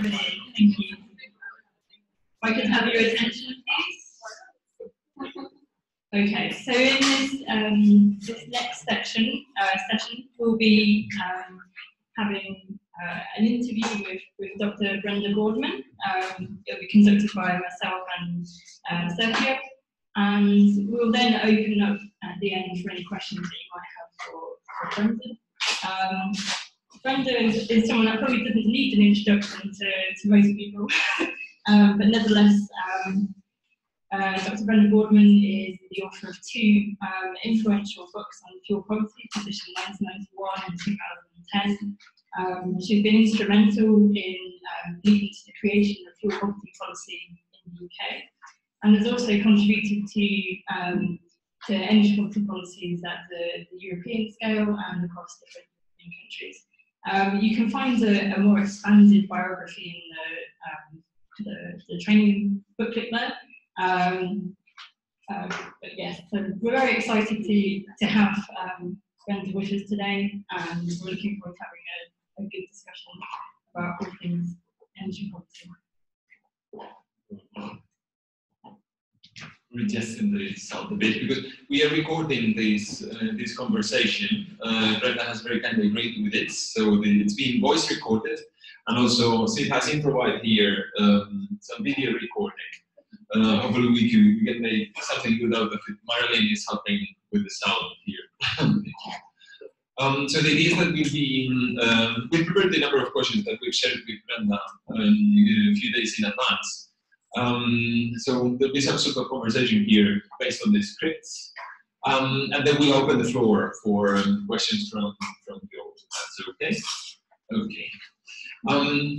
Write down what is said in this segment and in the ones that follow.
Thank you. If I could have your attention, please. Okay, so in this next session, we'll be having an interview with Dr. Brenda Boardman. It'll be conducted by myself and Sergio, and we'll then open up at the end for any questions that you might have for Brenda. Brenda is someone that probably doesn't need an introduction to most people, but nevertheless, Dr. Brenda Boardman is the author of two influential books on fuel poverty, published in 1991 and 2010. She's been instrumental in leading to the creation of fuel poverty policy in the UK, and has also contributed to energy poverty policies at the European scale and across different European countries. You can find a more expanded biography in the training booklet there. But yes, so we're very excited to have Brenda with us today, and we're looking forward to having a good discussion about all things energy poverty. Readjusting the sound a bit because we are recording this conversation. Brenda has very kindly agreed with it, so it's being voice recorded, and also she has improvised here some video recording. Hopefully we can make something good out of it. Marilyn is helping with the sound here. So the idea is that we'll be we prepared a number of questions that we've shared with Brenda a few days in advance. So there'll be some sort of conversation here based on the scripts, and then we'll open the floor for questions from the audience. That's okay? Okay.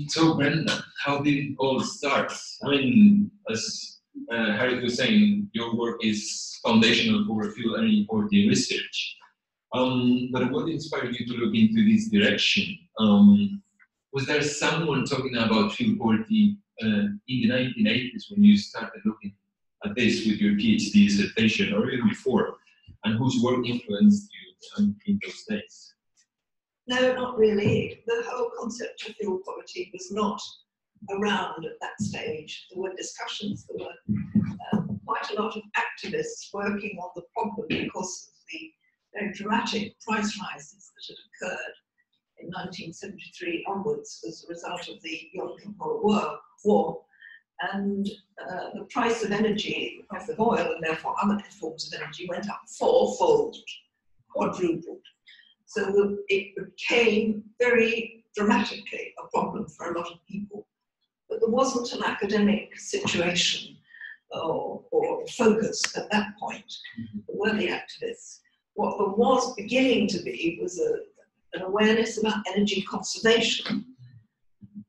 So Brenda, how did it all start? I mean, as Harry was saying, your work is foundational for fuel energy poverty research. But what inspired you to look into this direction? Was there someone talking about fuel poverty in the 1980s when you started looking at this with your PhD dissertation, or even before, and whose work influenced you in those days? No, not really. The whole concept of fuel poverty was not around at that stage. There were discussions, there were quite a lot of activists working on the problem because of the very dramatic price rises that had occurred in 1973 onwards as a result of the Yom Kippur War. And the price of energy, the price of oil, and therefore other forms of energy, went up fourfold, quadrupled. So it became very dramatically a problem for a lot of people. But there wasn't an academic situation or focus at that point. There were the activists. What there was beginning to be was an awareness about energy conservation,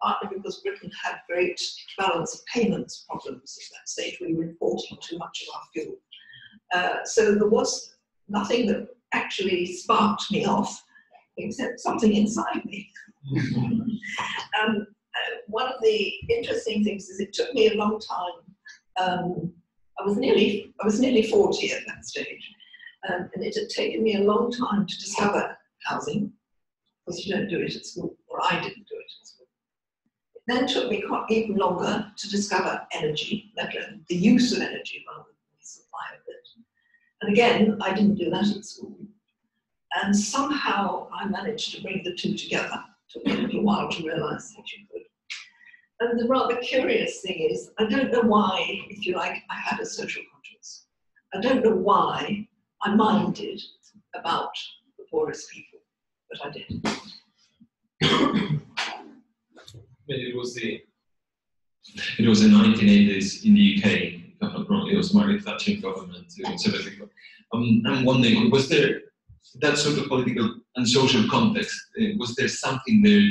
partly because Britain had great balance of payments problems at that stage. We were importing too much of our fuel. So there was nothing that actually sparked me off, except something inside me. One of the interesting things is it took me a long time. I was nearly 40 at that stage, and it had taken me a long time to discover housing, because you don't do it at school, or I didn't do it at school. It then took me quite even longer to discover energy, let alone the use of energy rather than the supply of it. And again, I didn't do that at school. And somehow I managed to bring the two together. It took me a little while to realise that you could. And the rather curious thing is, I don't know why, if you like, I had a social conscience. I don't know why I minded about the poorest people, but I did. It was the 1980s in the UK, if I'm not wrong. It was Margaret Thatcher government in South. I'm wondering, was there that sort of political and social context? Was there something there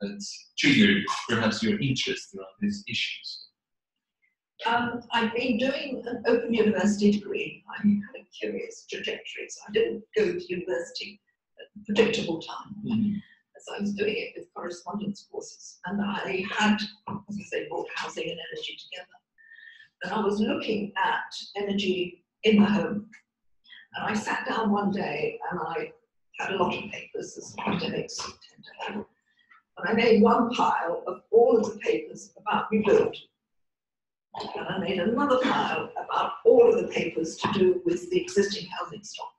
that triggered perhaps your interest around these issues? I've been doing an open university degree. I had a curious trajectory, so I didn't go to university at a predictable time. So I was doing it with correspondence courses, and I had, as I say, brought housing and energy together. And I was looking at energy in the home, and I sat down one day and I had a lot of papers, as academics tend to have. And I made one pile of all of the papers about rebuild. And I made another pile about all of the papers to do with the existing housing stock.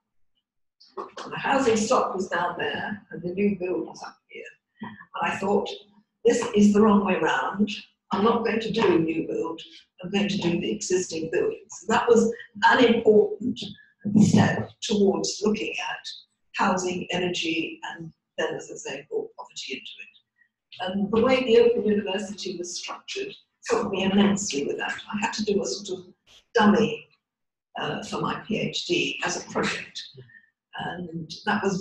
And the housing stock was down there, and the new build was up here. And I thought, this is the wrong way round. I'm not going to do a new build, I'm going to do the existing buildings. So that was an important step towards looking at housing, energy, and then, as I say, brought poverty into it. And the way the Open University was structured helped me immensely with that. I had to do a sort of dummy for my PhD as a project. And that was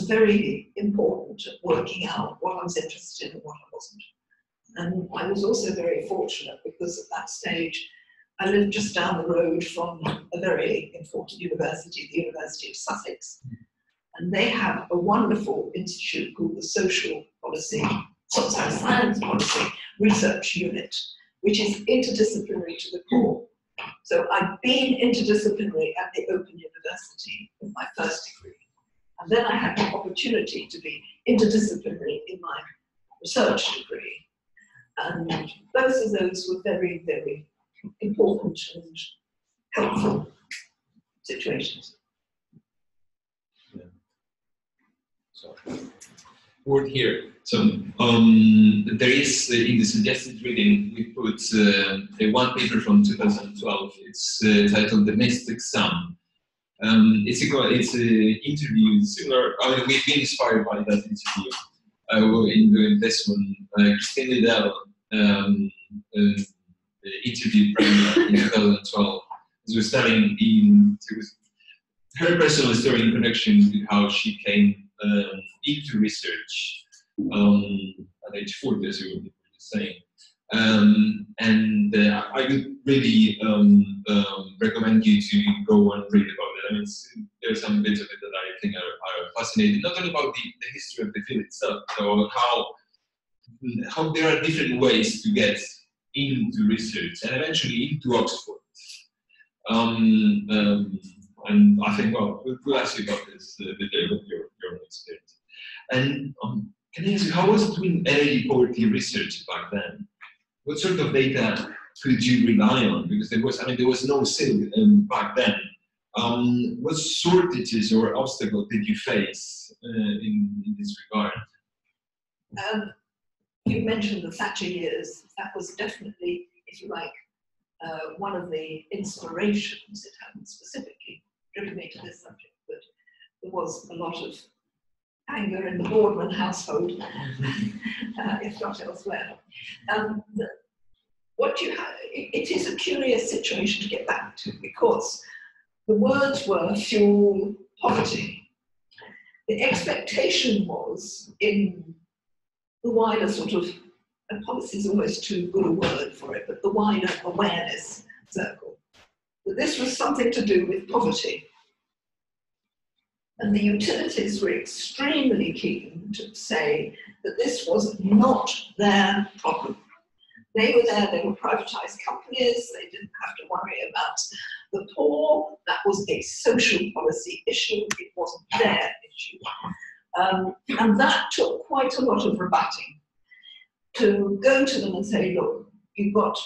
very important, working out what I was interested in and what I wasn't. And I was also very fortunate because at that stage I lived just down the road from a very important university, the University of Sussex. And they have a wonderful institute called the Science Policy Research Unit, which is interdisciplinary to the core. So I've been interdisciplinary at the Open University in my first degree. And then I had the opportunity to be interdisciplinary in my research degree. And both of those were very, very important and helpful situations. Yeah. Sorry. Word here. So there is in the suggested reading we put one paper from 2012. It's titled "The Missed Exam." It's an interview similar. I mean, we've been inspired by that interview. In doing this one, Christine Liddell interviewed Brenda in 2012. She was telling her personal story in connection with how she came into research at age 40, as you were saying. And I would really recommend you to go and read about it. I mean, there are some bits of it that I think are fascinating, not only about the history of the field itself, but how there are different ways to get into research and eventually into Oxford. And I think, well, we'll ask you about this with your own experience. And can I ask you, how was it doing energy poverty research back then? What sort of data could you rely on? Because there was no SIL back then. What shortages or obstacles did you face in this regard? You mentioned the Thatcher years. That was definitely, if you like, one of the inspirations. It hadn't specifically driven me to this subject, but there was a lot of anger in the Boardman household, if not elsewhere. It is a curious situation to get back to, because the words were fuel poverty. The expectation was, in the wider sort of, and policy is almost too good a word for it, but the wider awareness circle, that this was something to do with poverty. And the utilities were extremely keen to say that this was not their problem. They were there, they were privatized companies, they didn't have to worry about the poor. That was a social policy issue, it wasn't their issue. And that took quite a lot of rebutting to go to them and say, look, you've got,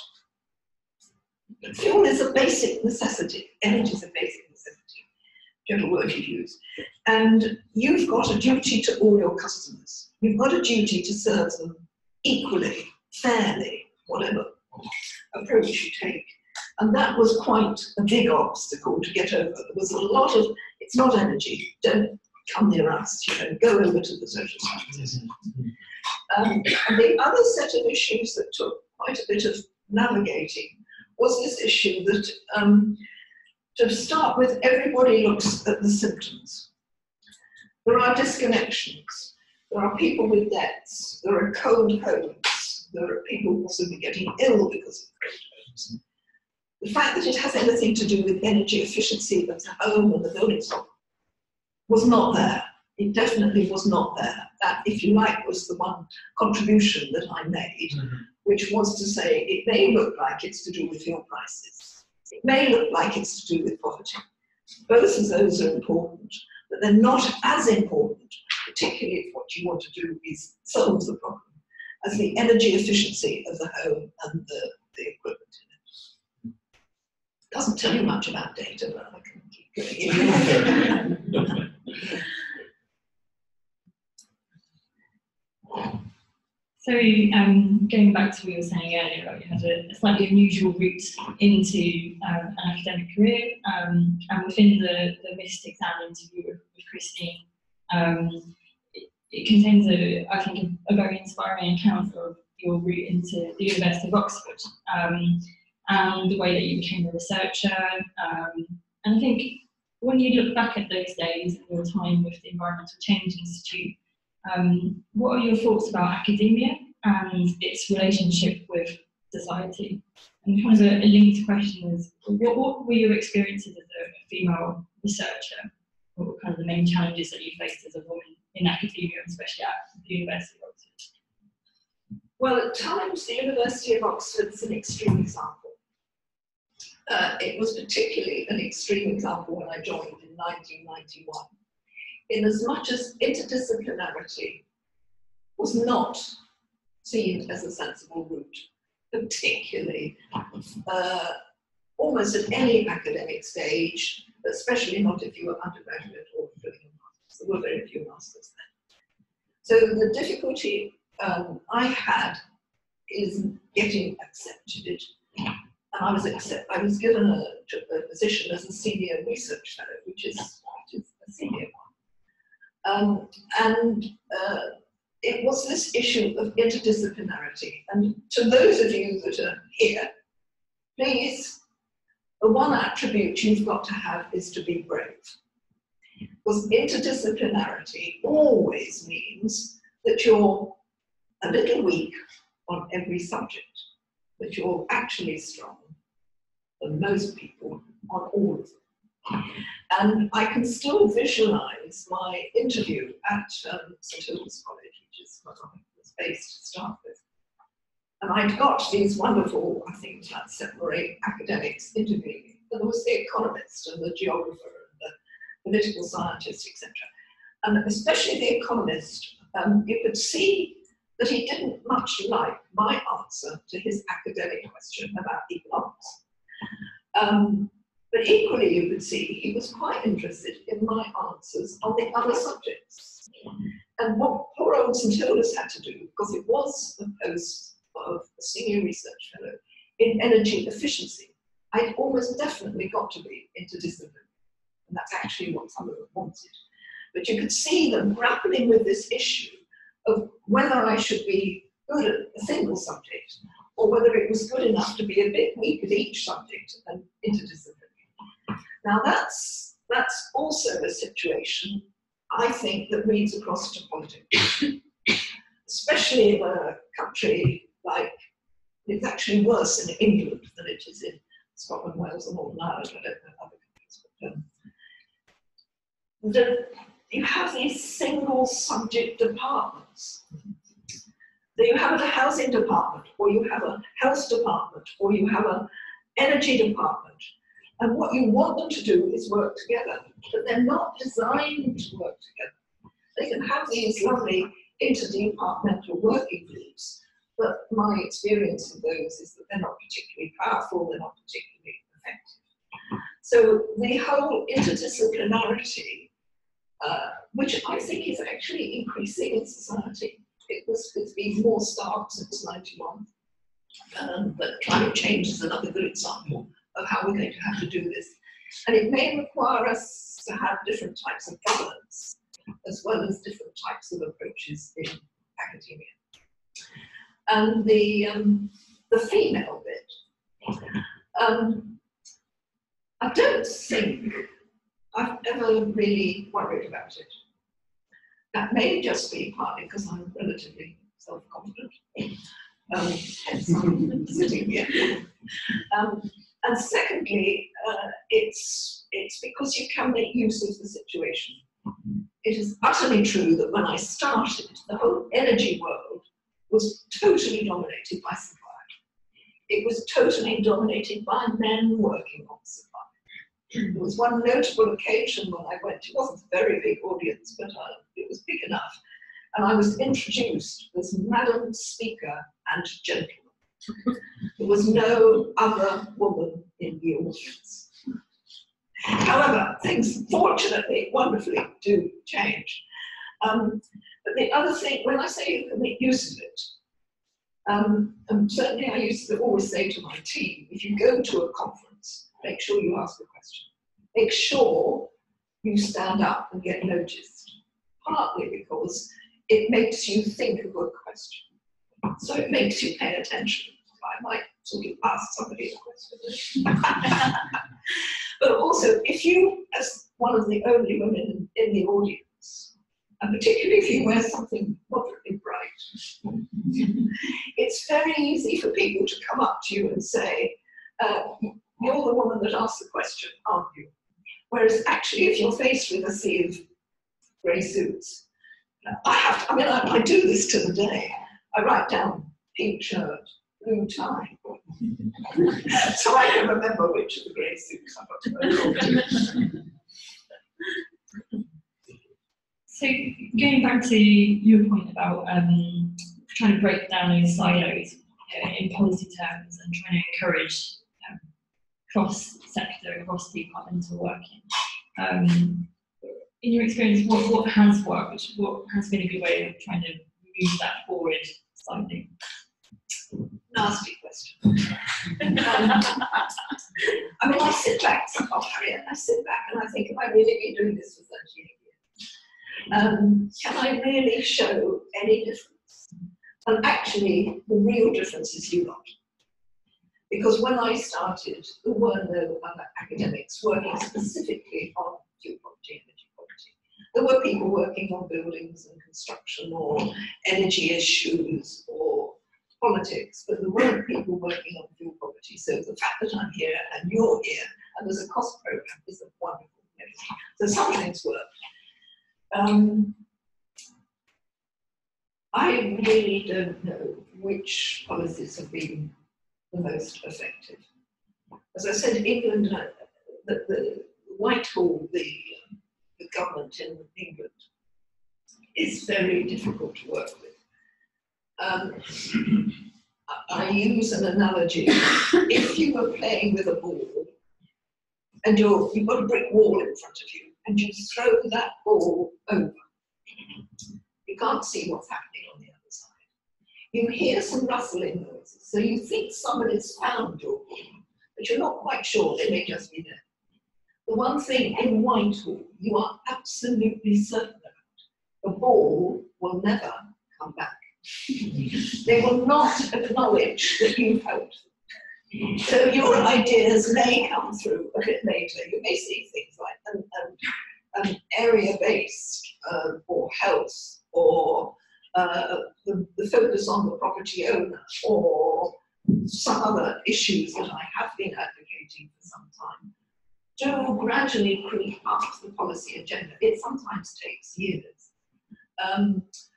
fuel is a basic necessity, energy is a basic necessity, whichever word you use. And you've got a duty to all your customers. You've got a duty to serve them equally, fairly, whatever approach you take. And that was quite a big obstacle to get over. There was a lot of, it's not energy, don't come near us, go over to the social sciences. And the other set of issues that took quite a bit of navigating was this issue that, to start with, everybody looks at the symptoms. There are disconnections. There are people with debts. There are cold homes. There are people possibly getting ill because of cold homes. The fact that it has anything to do with energy efficiency of the home and the building stock was not there. It definitely was not there. That, if you like, was the one contribution that I made, which was to say it may look like it's to do with fuel prices. It may look like it's to do with poverty. Both of those are important, but they're not as important particularly if what you want to do is solve the problem, as the energy efficiency of the home and the equipment in it. Doesn't tell you much about data, but I can keep going. So going back to what you were saying earlier, right, you had a slightly unusual route into an academic career, and within the missed exam interview with Christine, it contains, I think, a very inspiring account of your route into the University of Oxford, and the way that you became a researcher. And I think when you look back at those days and your time with the Environmental Change Institute, what are your thoughts about academia and its relationship with society? And kind of a linked question is, what were your experiences as a female researcher? What were kind of the main challenges that you faced as a woman in academia, especially at the University of Oxford? Well, at times the University of Oxford is an extreme example. It was particularly an extreme example when I joined in 1991. In as much as interdisciplinarity was not seen as a sensible route, particularly almost at any academic stage, especially not if you were undergraduate or doing a master's. There were very few masters then. So the difficulty I had is getting accepted. And I was given a position as a senior research fellow, which is a senior one. It was this issue of interdisciplinarity. And to those of you that are here, please, the one attribute you've got to have is to be brave. Because interdisciplinarity always means that you're a little weak on every subject, but you're actually strong than most people on all of them. And I can still visualize my interview at St Hilda's College, which is where I was based to start with. And I'd got these wonderful, I think, like 7 or 8 academics interviewing me. And there was the economist and the geographer and the political scientist, etc. And especially the economist, you could see that he didn't much like my answer to his academic question about economics. But equally, you could see he was quite interested in my answers on the other subjects. And what poor old St Hilda's had to do, because it was a post of a senior research fellow in energy efficiency, I'd almost definitely got to be interdisciplinary. And that's actually what some of them wanted. But you could see them grappling with this issue of whether I should be good at a single subject or whether it was good enough to be a bit weak at each subject and interdisciplinary. Now that's also a situation, I think, that reads across to politics, especially in a country like, it's actually worse in England than it is in Scotland, Wales and Northern Ireland. I don't know other countries, but you have these single subject departments. So you have a housing department, or you have a health department, or you have an energy department. And what you want them to do is work together, but they're not designed to work together. They can have these lovely interdepartmental working groups, but my experience of those is that they're not particularly powerful, they're not particularly effective. So the whole interdisciplinarity, which I think is actually increasing in society. It's been more stark since '91, but climate change is another good example of how we're going to have to do this. And it may require us to have different types of governance, as well as different types of approaches in academia. And the female bit, I don't think I've ever really worried about it. That may just be partly because I'm relatively self-confident, hence I'm sitting here. And secondly, it's because you can make use of the situation. It is utterly true that when I started, the whole energy world was totally dominated by supply. It was totally dominated by men working on supply. There was one notable occasion when I went, it wasn't a very big audience, but it was big enough, and I was introduced as Madam Speaker and Gentleman. There was no other woman in the audience. However, things fortunately, wonderfully, do change. But the other thing, when I say you can make use of it, and certainly I used to always say to my team, if you go to a conference, make sure you ask a question. Make sure you stand up and get noticed, partly because it makes you think of a question. So it makes you pay attention. I might sort of ask somebody a question. But also, if you, as one of the only women in the audience, and particularly if you wear something moderately bright, it's very easy for people to come up to you and say, you're the woman that asked the question, aren't you? Whereas actually, if you're faced with a sea of grey suits, I do this to the day. I write down pink shirt, blue tie, so I can remember which of the grey suits I've got to go to. So going back to your point about trying to break down those silos in policy terms and trying to encourage cross-sector, cross-departmental working. In your experience, what has worked? What has been a good way of trying to move that forward slightly? Nasty question. I mean, I sit back, I sit back and I think, have I really been doing this for 30 years? Can I really show any difference? And actually, the real difference is you lot. Because when I started, there were no other academics working specifically on fuel poverty, energy poverty. There were people working on buildings and construction or energy issues or politics, but there weren't people working on fuel poverty. So the fact that I'm here and you're here and there's a cost program is a wonderful thing. So some things work. I really don't know which policies have been the most effective. As I said, England, the Whitehall, the government in England, is very difficult to work with. I use an analogy. If you were playing with a ball and you've got a brick wall in front of you and you throw that ball over, you can't see what's happening on the other side. You hear some rustling noises, so you think somebody's found your ball, but you're not quite sure, they may just be there. The one thing in Whitehall you are absolutely certain about, the ball will never come back. They will not acknowledge that you've helped them. So your ideas may come through a bit later. You may see things like an area-based or health or the focus on the property owner or some other issues that I have been advocating for some time. Do gradually creep up the policy agenda. It sometimes takes years.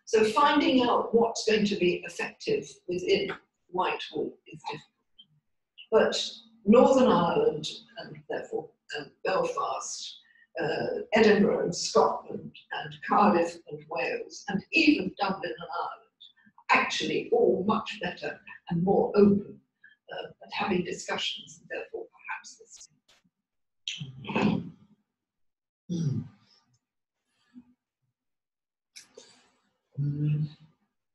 So finding out what's going to be effective within Whitehall is difficult. But Northern Ireland, and therefore Belfast, Edinburgh and Scotland, and Cardiff and Wales, and even Dublin and Ireland, actually all much better and more open at having discussions, and therefore perhaps listening.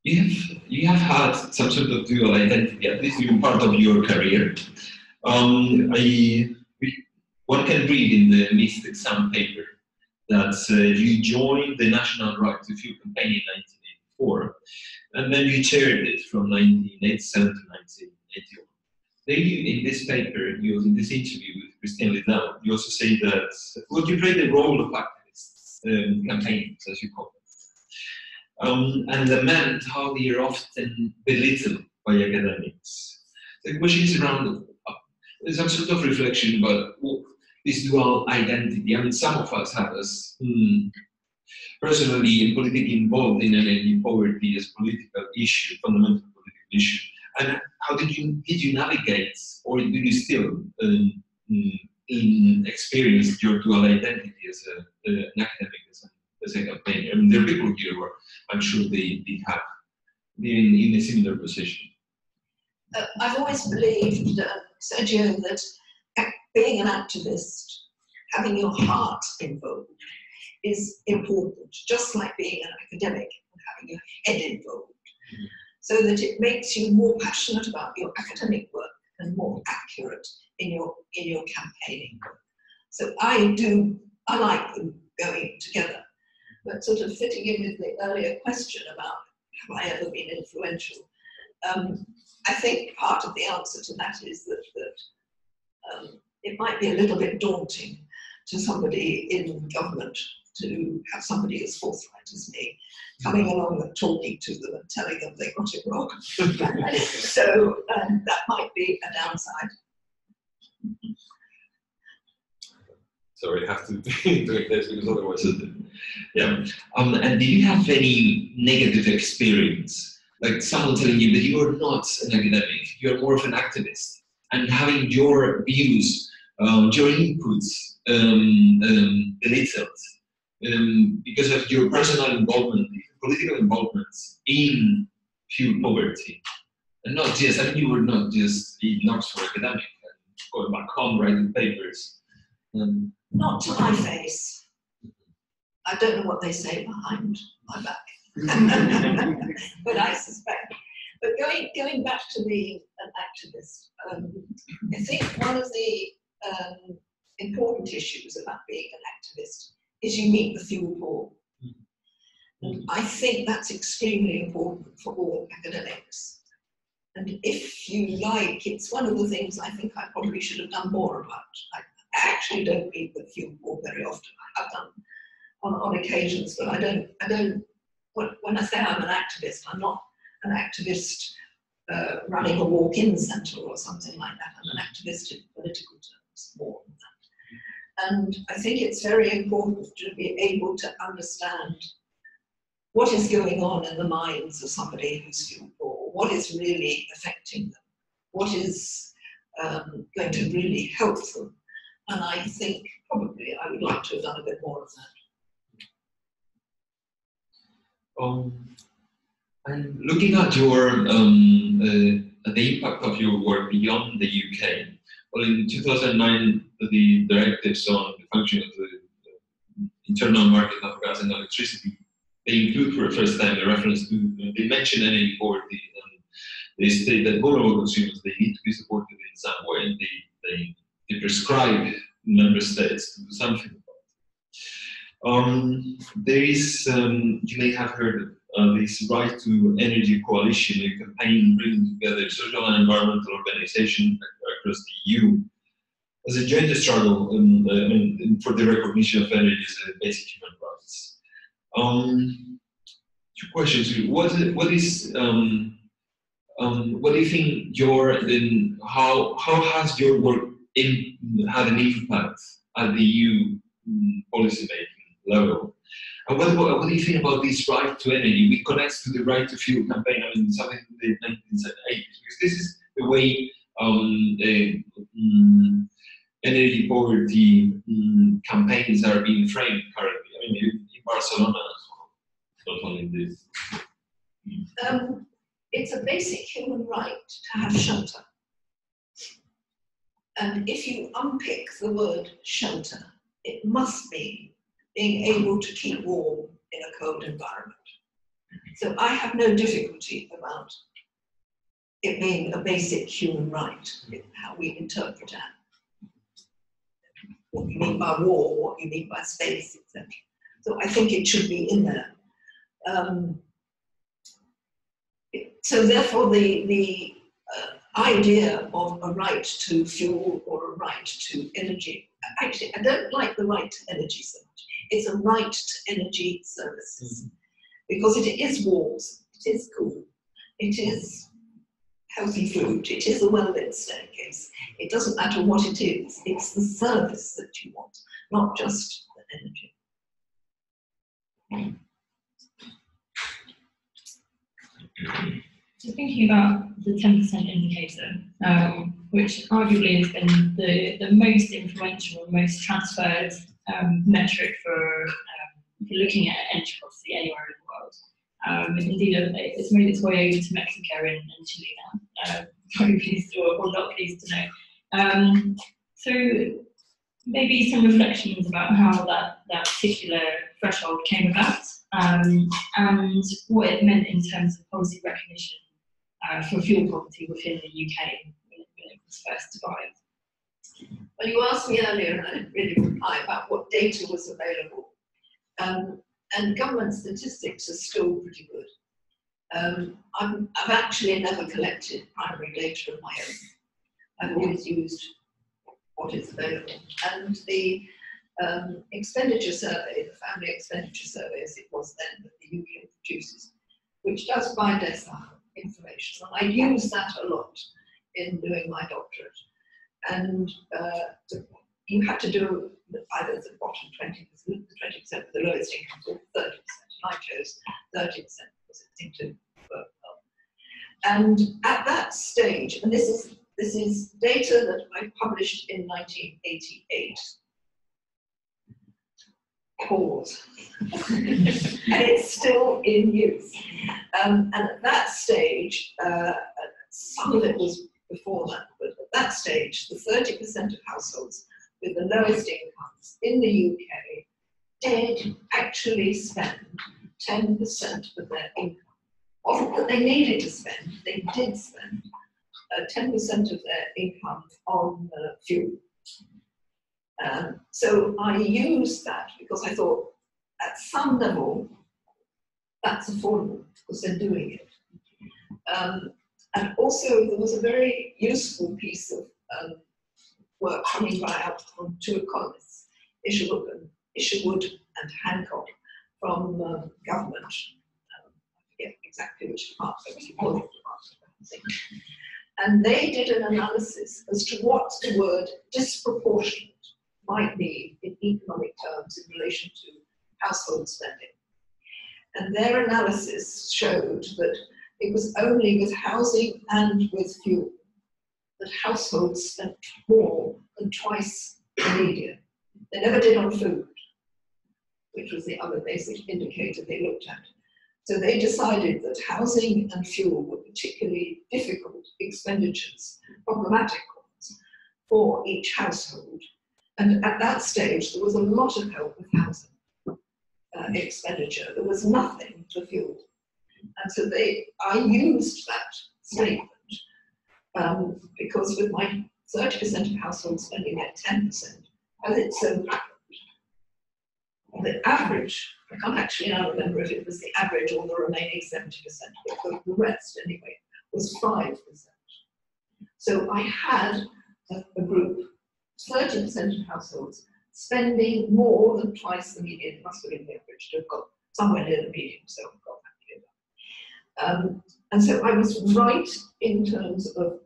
You have had some sort of dual identity, at least in part of your career. One can read in the missed exam paper that you joined the National Right to Fuel campaign in 1984, and then you chaired it from 1987 to 1981. Then in this paper, in this interview with Christine Liddell, you also say that you played the role of activists, campaigns, as you call them. And lament how they are often belittled by academics. The question is around some sort of reflection about this dual identity. I mean, some of us have us personally and politically involved in energy poverty as political issue, fundamental political issue. And how did you navigate, or do you still experienced your dual identity as an academic, as a campaigner? I mean, there are people here who I'm sure they have been in a similar position. I've always believed, Sergio, that being an activist, having your heart involved, is important, just like being an academic and having your head involved, so that it makes you more passionate about your academic work and more accurate in your campaigning work. So I like them going together. But sort of fitting in with the earlier question about have I ever been influential, I think part of the answer to that is that it might be a little bit daunting to somebody in government to have somebody as forthright as me coming along and talking to them and telling them they got it wrong. So that might be a downside. Sorry, I have to do this because otherwise, yeah. And did you have any negative experience, like someone telling you that you are not an academic, you are more of an activist, and having your views, your inputs belittled because of your personal involvement, political involvement in fuel poverty, and not just, I mean, you were not just in Oxford academic and going back home writing papers. Not to my face. I don't know what they say behind my back, but I suspect. But going back to being an activist, I think one of the important issues about being an activist is you meet the fuel poor. And I think that's extremely important for all academics. And if you like, it's one of the things I think I probably should have done more about. I actually don't meet the fuel poor very often. I have done on occasions, but I don't. When I say I'm an activist, I'm not an activist running a walk-in centre or something like that. I'm an activist in political terms, more than that. And I think it's very important to be able to understand what is going on in the minds of somebody who's fuel poor, what is really affecting them, what is going to really help them. And I think probably I would like to have done a bit more of that. And looking at your the impact of your work beyond the UK, well, in 2009, the directives on the function of the internal market of gas and electricity, they include for the first time the reference to, they mention energy poverty, and they state that vulnerable consumers, they need to be supported in some way, and they prescribe member states to do something about it. There is, you may have heard of this Right to Energy Coalition, a campaign bringing together social and environmental organizations across the EU as a joint struggle for the recognition of energy as a basic human rights. Two questions. What do you think how has your work had an impact at the EU policy making level? And what do you think about this right to energy? It connects to the right to fuel campaign, I mean, something in the 1980s, because this is the way energy poverty campaigns are being framed currently. I mean, in Barcelona as well, not only this. It's a basic human right to have shelter. And if you unpick the word shelter, it must mean being able to keep warm in a cold environment. So I have no difficulty about it being a basic human right, how we interpret that. What you mean by war, what you mean by space, etc. So I think it should be in there. So therefore the idea of a right to fuel or a right to energy, actually I don't like the right to energy so much. It's a right to energy services, because it is warmth, it is cool, it is healthy food, it is a well-lit staircase. It doesn't matter what it is, it's the service that you want, not just the energy. So thinking about the 10% indicator, which arguably has been the most influential and most transferred metric for looking at energy policy anywhere in the world. And indeed, it's made its way over to Mexico and Chile now. Very pleased or not pleased to know. So maybe some reflections about how that particular threshold came about and what it meant in terms of policy recognition for fuel poverty within the UK when it was first devised. Well, you asked me earlier, and I didn't really reply, about what data was available. And government statistics are still pretty good. I've actually never collected primary data of my own. I've always used what is available. And the expenditure survey, the family expenditure survey as it was then that the UK produces, which does by decile information. And I use that a lot in doing my doctorate. And you had to do either the bottom 20%, the 20% with the lowest income, or 30%. And I chose 30% because it seemed to work well. And at that stage, and this is data that I published in 1988. Pause. And it's still in use. And at that stage, some of it was before that, but at that stage, the 30% of households with the lowest incomes in the UK did actually spend 10% of their income. Wasn't that they needed to spend, they did spend 10% of their income on fuel. So I used that because I thought at some level that's affordable because they're doing it. And also there was a very useful piece of work coming out from two economists, Isherwood and Hancock, from government. I forget exactly which department, but it was the department. And they did an analysis as to what the word disproportionate might mean in economic terms in relation to household spending. And their analysis showed that it was only with housing and with fuel that households spent more than twice the median. They never did on food, which was the other basic indicator they looked at. So they decided that housing and fuel were particularly difficult expenditures, problematic ones, for each household. And at that stage, there was a lot of help with housing expenditure. There was nothing for fuel. And so I used that statement because with my 30% of households spending at 10%, as it's so rapid, the average, I can't actually now remember if it was the average or the remaining 70%, but the rest anyway, was 5%. So I had a group, 30% of households, spending more than twice the median. It must have been the average to have got somewhere near the median, so I've got that together. And so I was right in terms of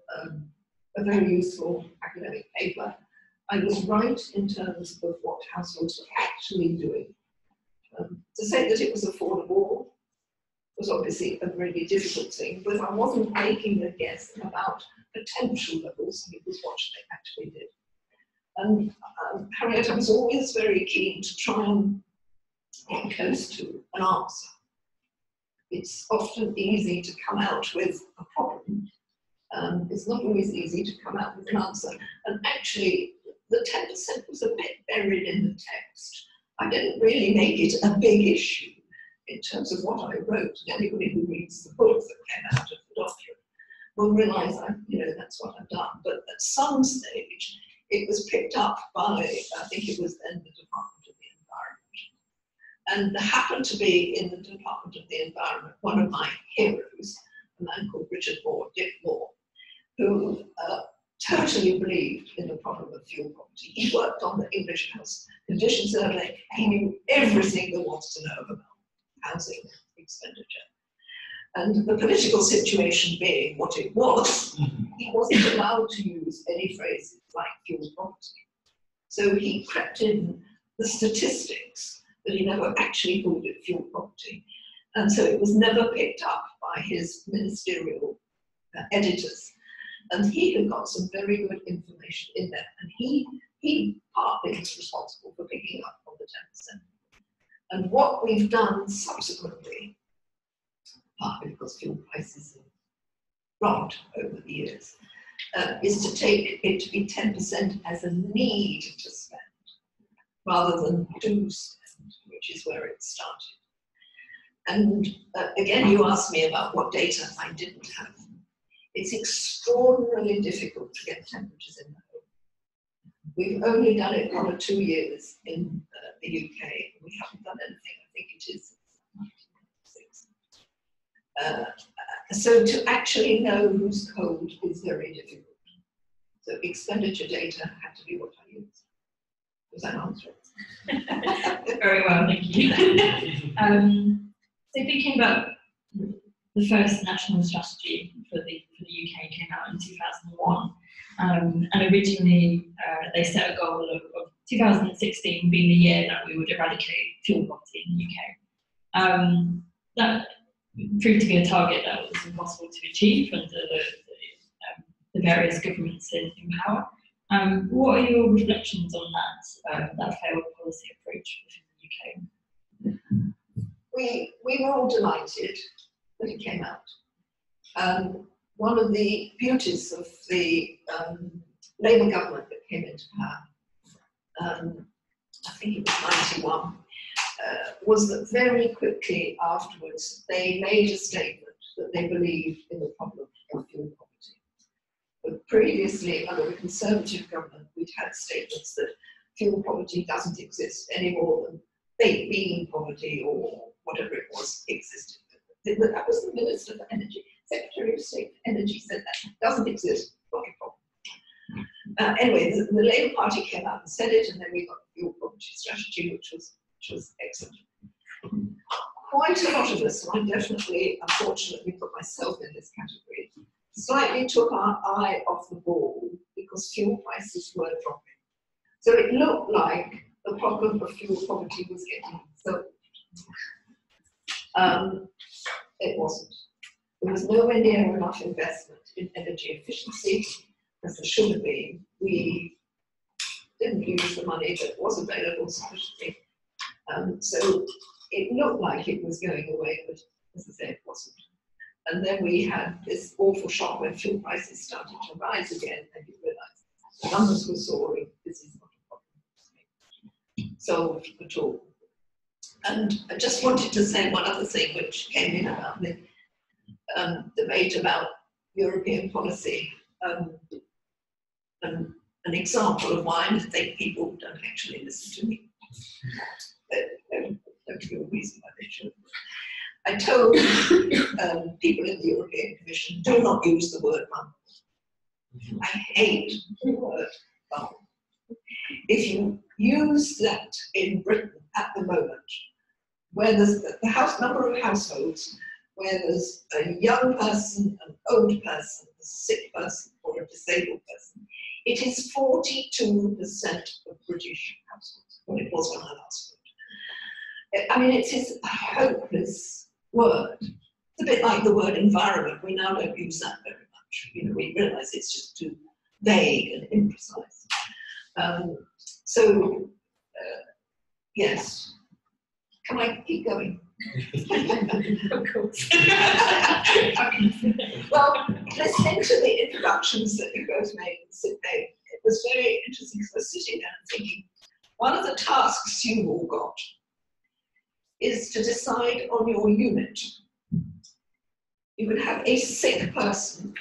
a very useful academic paper. I was right in terms of what households were actually doing. To say that it was affordable was obviously a really difficult thing, but I wasn't making a guess about potential levels, it was what they actually did. And Harriet, I was always very keen to try and get close to an answer. It's often easy to come out with a problem. It's not always easy to come out with an answer. And actually, the 10% was a bit buried in the text. I didn't really make it a big issue in terms of what I wrote. And anybody who reads the book that came out of the document will realise that's what I've done. But at some stage, it was picked up by, I think it was then the Department of the Environment. And there happened to be in the Department of the Environment one of my heroes, a man called Dick Moore, who totally believed in the problem of fuel poverty. He worked on the English House Condition Survey. He knew everything there was to know about housing expenditure. And the political situation being what it was, he wasn't allowed to use any phrases like fuel poverty. So he crept in the statistics, but he never actually called it fuel poverty. And so it was never picked up by his ministerial editors. And he had got some very good information in there. And he partly is responsible for picking up on the 10%. And what we've done subsequently, partly because fuel prices have dropped over the years, is to take it to be 10% as a need to spend, rather than do spend, which is where it started. And again, you asked me about what data I didn't have. It's extraordinarily difficult to get temperatures in the home. We've only done it 1 or 2 years in the UK. We haven't done anything, I think it is 1996. So to actually know who's cold is very difficult. So expenditure data had to be what I used. Does that answer it? Very well, thank you. So thinking about the first national strategy for the UK came out in 2001, and originally they set a goal of 2016 being the year that we would eradicate fuel poverty in the UK. That proved to be a target that was impossible to achieve under the various governments in power. What are your reflections on that failed policy approach within the UK? We were all delighted that it came out. One of the beauties of the Labour government that came into power, I think it was 91, was that very quickly afterwards they made a statement that they believed in the problem of fuel poverty. But previously, under the Conservative government, we'd had statements that fuel poverty doesn't exist any more than baked bean poverty or whatever it was existed. That was the Minister for Energy, Secretary of State for Energy said that doesn't exist, not a problem. Anyway, the Labour Party came out and said it, and then we got the fuel poverty strategy, which was excellent. Quite a lot of us, and I definitely, unfortunately, put myself in this category, slightly took our eye off the ball because fuel prices were dropping. So it looked like the problem of fuel poverty was getting solved. It wasn't. There was nowhere near enough investment in energy efficiency as there should have been. We didn't use the money that was available sufficiently. So it looked like it was going away, but as I say, it wasn't. And then we had this awful shock when fuel prices started to rise again, and you realised the numbers were soaring. This is not a problem solved at all. And I just wanted to say one other thing which came in about the debate about European policy. An example of why I think people don't actually listen to me. Don't feel a reason why they should. I told people in the European Commission, do not use the word bubble. I hate the word bubble. If you use that in Britain at the moment, where there's the number of households where there's a young person, an old person, a sick person, or a disabled person, it is 42% of British households, when it was when I last looked. I mean, it is a hopeless word. It's a bit like the word environment. We now don't use that very much. You know, we realise it's just too vague and imprecise. Yes. Can I keep going? Of course. Well, listening to the introductions that you both made, it was very interesting because I was sitting there and thinking, one of the tasks you've all got is to decide on your unit. You can have a sick person.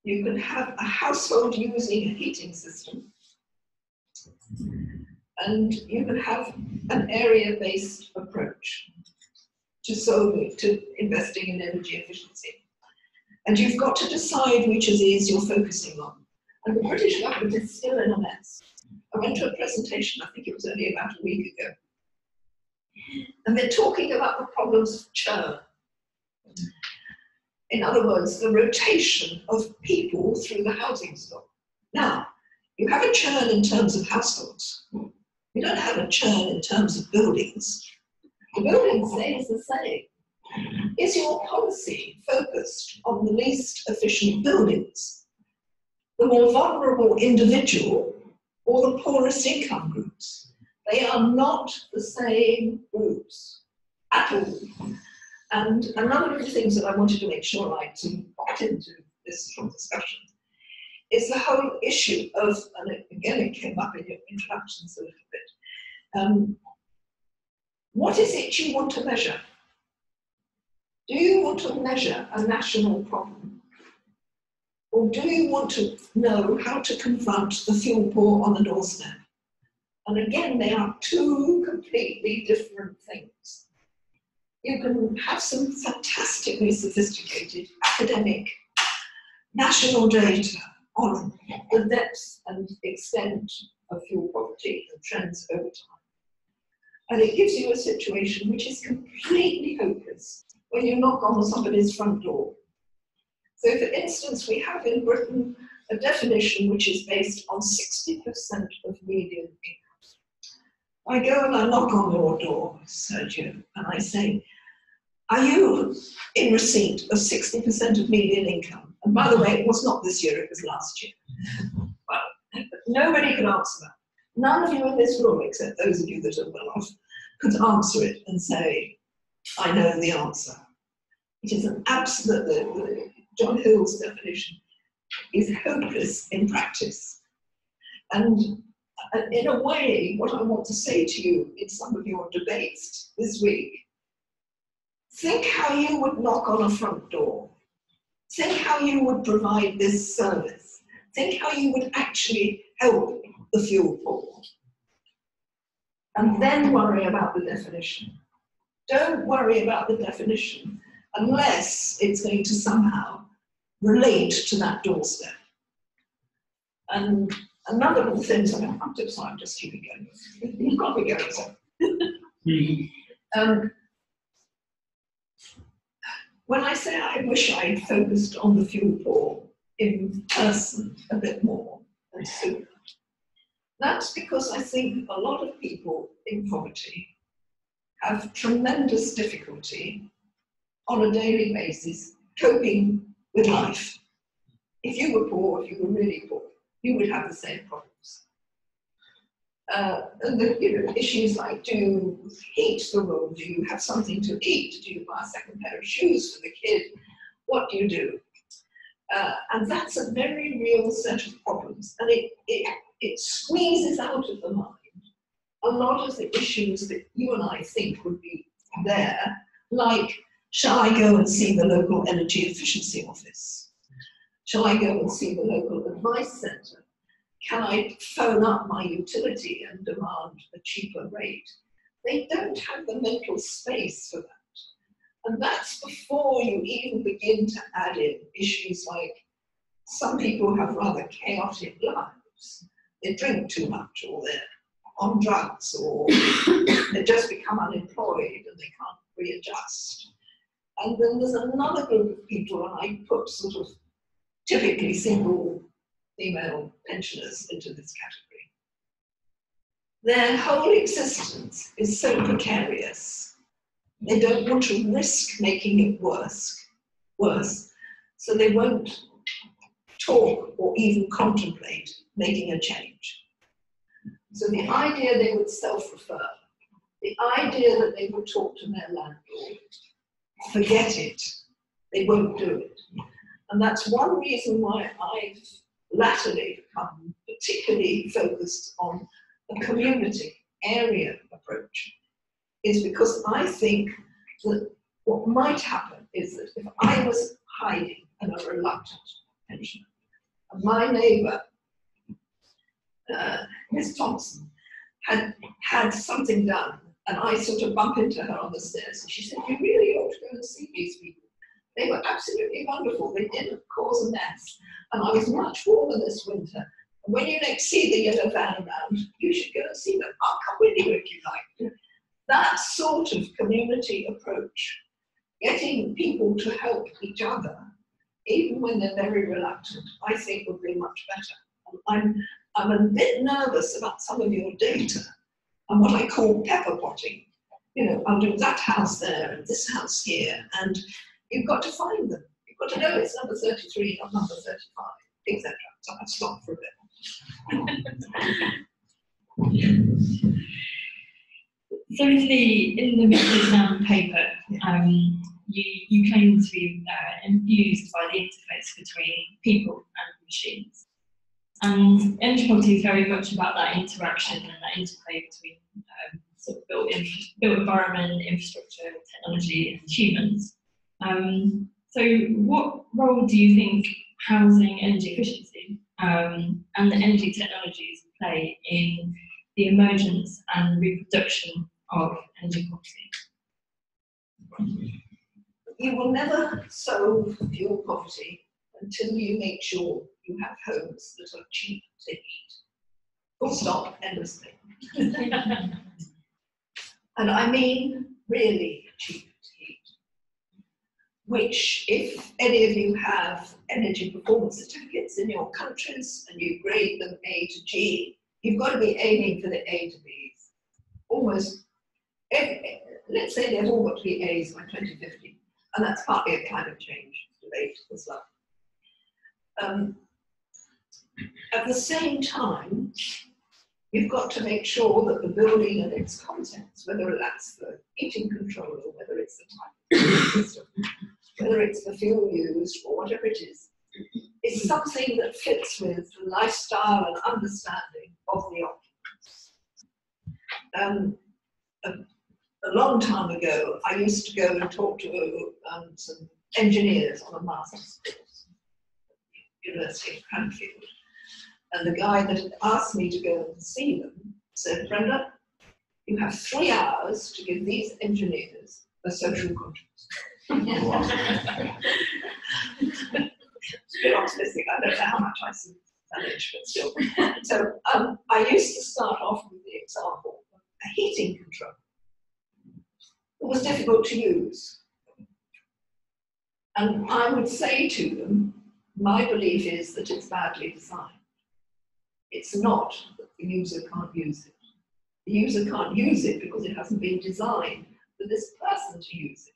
You can have a household using a heating system. And you can have an area-based approach to investing in energy efficiency. And you've got to decide which of these you're focusing on. And the British government is still in a mess. I went to a presentation, I think it was only about a week ago, and they're talking about the problems of churn. In other words, the rotation of people through the housing stock. Now, you have a churn in terms of households. You don't have a churn in terms of buildings. The building stays the same. Is your policy focused on the least efficient buildings, the more vulnerable individual, or the poorest income groups? They are not the same groups at all. And another of the things that I wanted to make sure I got into this discussion is the whole issue of, and again it came up in your introductions a little bit, what is it you want to measure? Do you want to measure a national problem? Or do you want to know how to confront the fuel poor on the doorstep? And again, they are two completely different things. You can have some fantastically sophisticated academic national data on the depth and extent of fuel poverty and trends over time. And it gives you a situation which is completely hopeless when you knock on somebody's front door. So for instance, we have in Britain a definition which is based on 60% of median income. I go and I knock on your door, Sergio, and I say, are you in receipt of 60% of median income? And by the way, it was not this year, it was last year. Well, nobody could answer that. None of you in this room, except those of you that are well off, could answer it and say, I know the answer. It is an absolute, John Hill's definition is hopeless in practice. And in a way, what I want to say to you in some of your debates this week, think how you would knock on a front door. Think how you would provide this service. Think how you would actually help the fuel poor. And then worry about the definition. Don't worry about the definition unless it's going to somehow relate to that doorstep. And another of the things, I'm just keeping going. You've got me going, so. When I say I wish I'd focused on the fuel poor in person a bit more and sooner, that's because I think a lot of people in poverty have tremendous difficulty on a daily basis coping with life. If you were poor, if you were really poor, you would have the same problems. And the issues like, do you heat the room? Do you have something to eat? Do you buy a second pair of shoes for the kid? What do you do? And that's a very real set of problems. And it squeezes out of the mind a lot of the issues that you and I think would be there, like, shall I go and see the local energy efficiency office? Shall I go and see the local advice centre? Can I phone up my utility and demand a cheaper rate? They don't have the mental space for that. And that's before you even begin to add in issues like some people have rather chaotic lives. They drink too much, or they're on drugs, or they just become unemployed and they can't readjust. And then there's another group of people, and I put sort of typically single female pensioners into this category. Their whole existence is so precarious, they don't want to risk making it worse, so they won't talk or even contemplate making a change. So the idea they would self-refer, the idea that they would talk to their landlord, forget it, they won't do it. And that's one reason why I've latterly become particularly focused on a community area approach, is because I think that what might happen is that if I was hiding and a reluctant pensioner, and my neighbour, Miss Thompson, had something done, and I sort of bump into her on the stairs, and she said, you really ought to go and see these people. They were absolutely wonderful. They didn't cause a mess. And I was much warmer this winter. And when you next see the yellow van around, you should go and see them. I'll come with you if you like. That sort of community approach, getting people to help each other, even when they're very reluctant, I think would be much better. I'm a bit nervous about some of your data and what I call pepper potting. you know, I'll do that house there and this house here, and you've got to find them. You've got to know it's number 33, not number 35, etc. So I've stopped for a bit. So in the Vietnam paper, you claim to be infused by the interface between people and machines. And energy poverty is very much about that interaction and that interplay between sort of built environment, infrastructure, technology, and humans. So what role do you think housing energy efficiency and the energy technologies play in the emergence and reproduction of energy poverty? You will never solve fuel poverty until you make sure you have homes that are cheap to heat. Full stop, end of statement. And I mean really cheap to heat. Which, if any of you have energy performance certificates in your countries and you grade them A to G, you've got to be aiming for the A to Bs. Almost, let's say they've all got to be A's by 2050, and that's partly a climate change debate as well. At the same time, you've got to make sure that the building and its contents, whether that's the heating control or whether it's the type of system, whether it's the fuel used or whatever it is something that fits with the lifestyle and understanding of the occupants. A long time ago, I used to go and talk to some engineers on a master's course at the University of Cranfield. And the guy that had asked me to go and see them said, Brenda, you have 3 hours to give these engineers a social contract. It's a bit optimistic, I don't know how much I manage, but still. So I used to start off with the example of a heating control. It was difficult to use. And I would say to them, my belief is that it's badly designed. It's not that the user can't use it. The user can't use it because it hasn't been designed for this person to use it.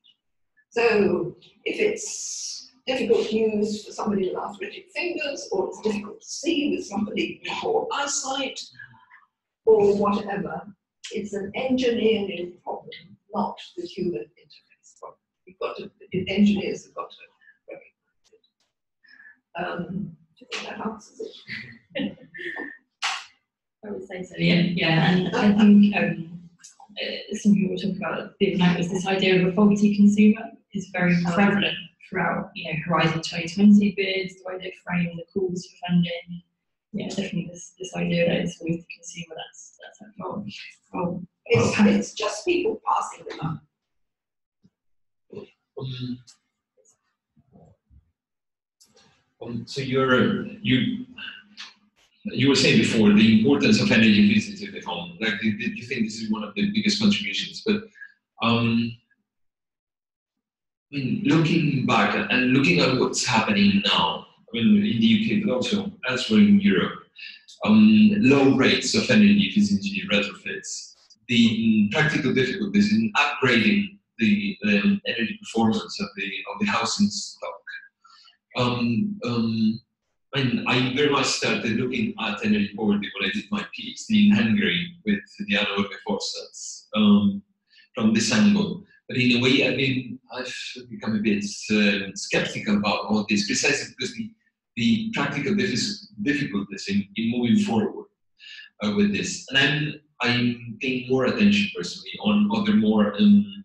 So if it's difficult to use for somebody with arthritic fingers, or it's difficult to see with somebody with poor eyesight, or whatever, it's an engineering problem, not the human interface problem. You've got to, engineers have got to recognize it. I think that answers it. I would say so, yeah. And I think some people talk about the other night was this idea of a faulty consumer is very prevalent throughout, Horizon 2020 bids, the way they frame the calls for funding. Yeah, definitely this idea that it's always the consumer that's at fault. It's just people passing them up. So you were saying before the importance of energy efficiency at the home. Like, do you think this is one of the biggest contributions? But looking back and looking at what's happening now, in the UK, but also elsewhere in Europe, low rates of energy efficiency retrofits, the practical difficulties in upgrading the energy performance of the housing stock. And I very much started looking at energy poverty when I did my PhD in Hungary with the anaerobic faucets from this angle. But in a way, I've become a bit skeptical about all this, precisely because the practical difficulties in moving forward with this. And I'm paying more attention personally on other more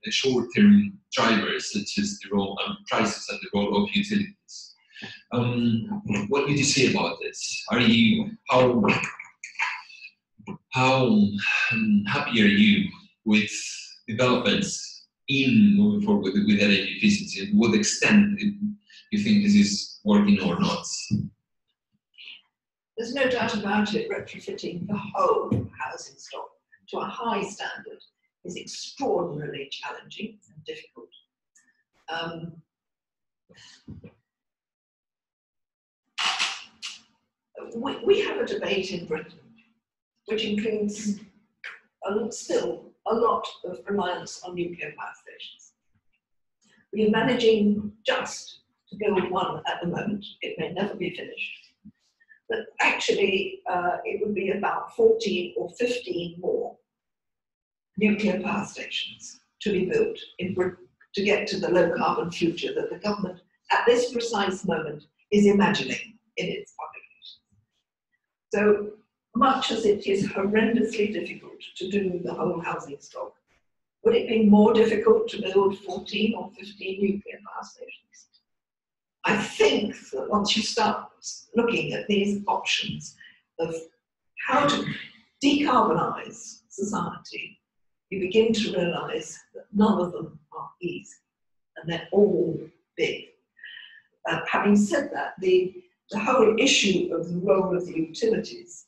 short-term drivers, such as the role prices and the role of utilities. What would you say about this? How happy are you with developments in moving forward with energy efficiency? To what extent do you think this is working or not? There's no doubt about it, retrofitting the whole housing stock to a high standard is extraordinarily challenging and difficult. We have a debate in Britain which includes still a lot of reliance on nuclear power stations. We are managing just to build one at the moment. It may never be finished. But actually, it would be about 14 or 15 more nuclear power stations to be built in Britain to get to the low carbon future that the government at this precise moment is imagining in its publications. So much as it is horrendously difficult to do the whole housing stock, would it be more difficult to build 14 or 15 nuclear power stations? I think that once you start looking at these options of how to decarbonise society, you begin to realise that none of them are easy, and they're all big. Having said that, the whole issue of the role of the utilities,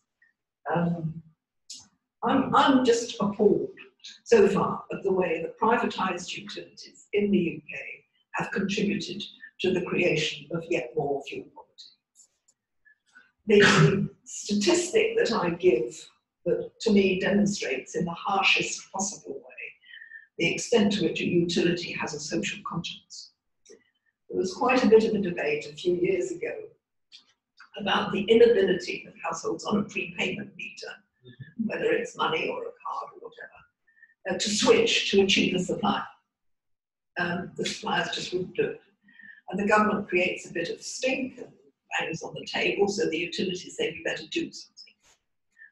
I'm just appalled so far at the way the privatised utilities in the UK have contributed to the creation of yet more fuel poverty. The statistic that I give that to me demonstrates in the harshest possible way the extent to which a utility has a social conscience. There was quite a bit of a debate a few years ago about the inability of households on a prepayment meter, whether it's money or a card or whatever, to switch to a cheaper supplier. The suppliers just wouldn't do it. And the government creates a bit of stink and bangs on the table, so the utilities say we better do something.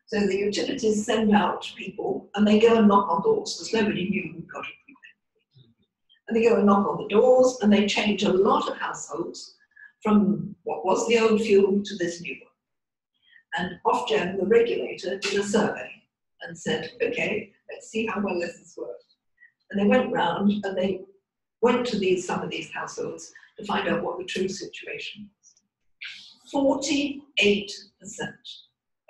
So the utilities send out people and they go and knock on doors because nobody knew who got a prepayment meter. And they go and knock on the doors and they change a lot of households from what was the old fuel to this new one. And Ofgem, the regulator, did a survey and said, okay, let's see how well this has worked. And they went round and they went to some of these households to find out what the true situation was. 48%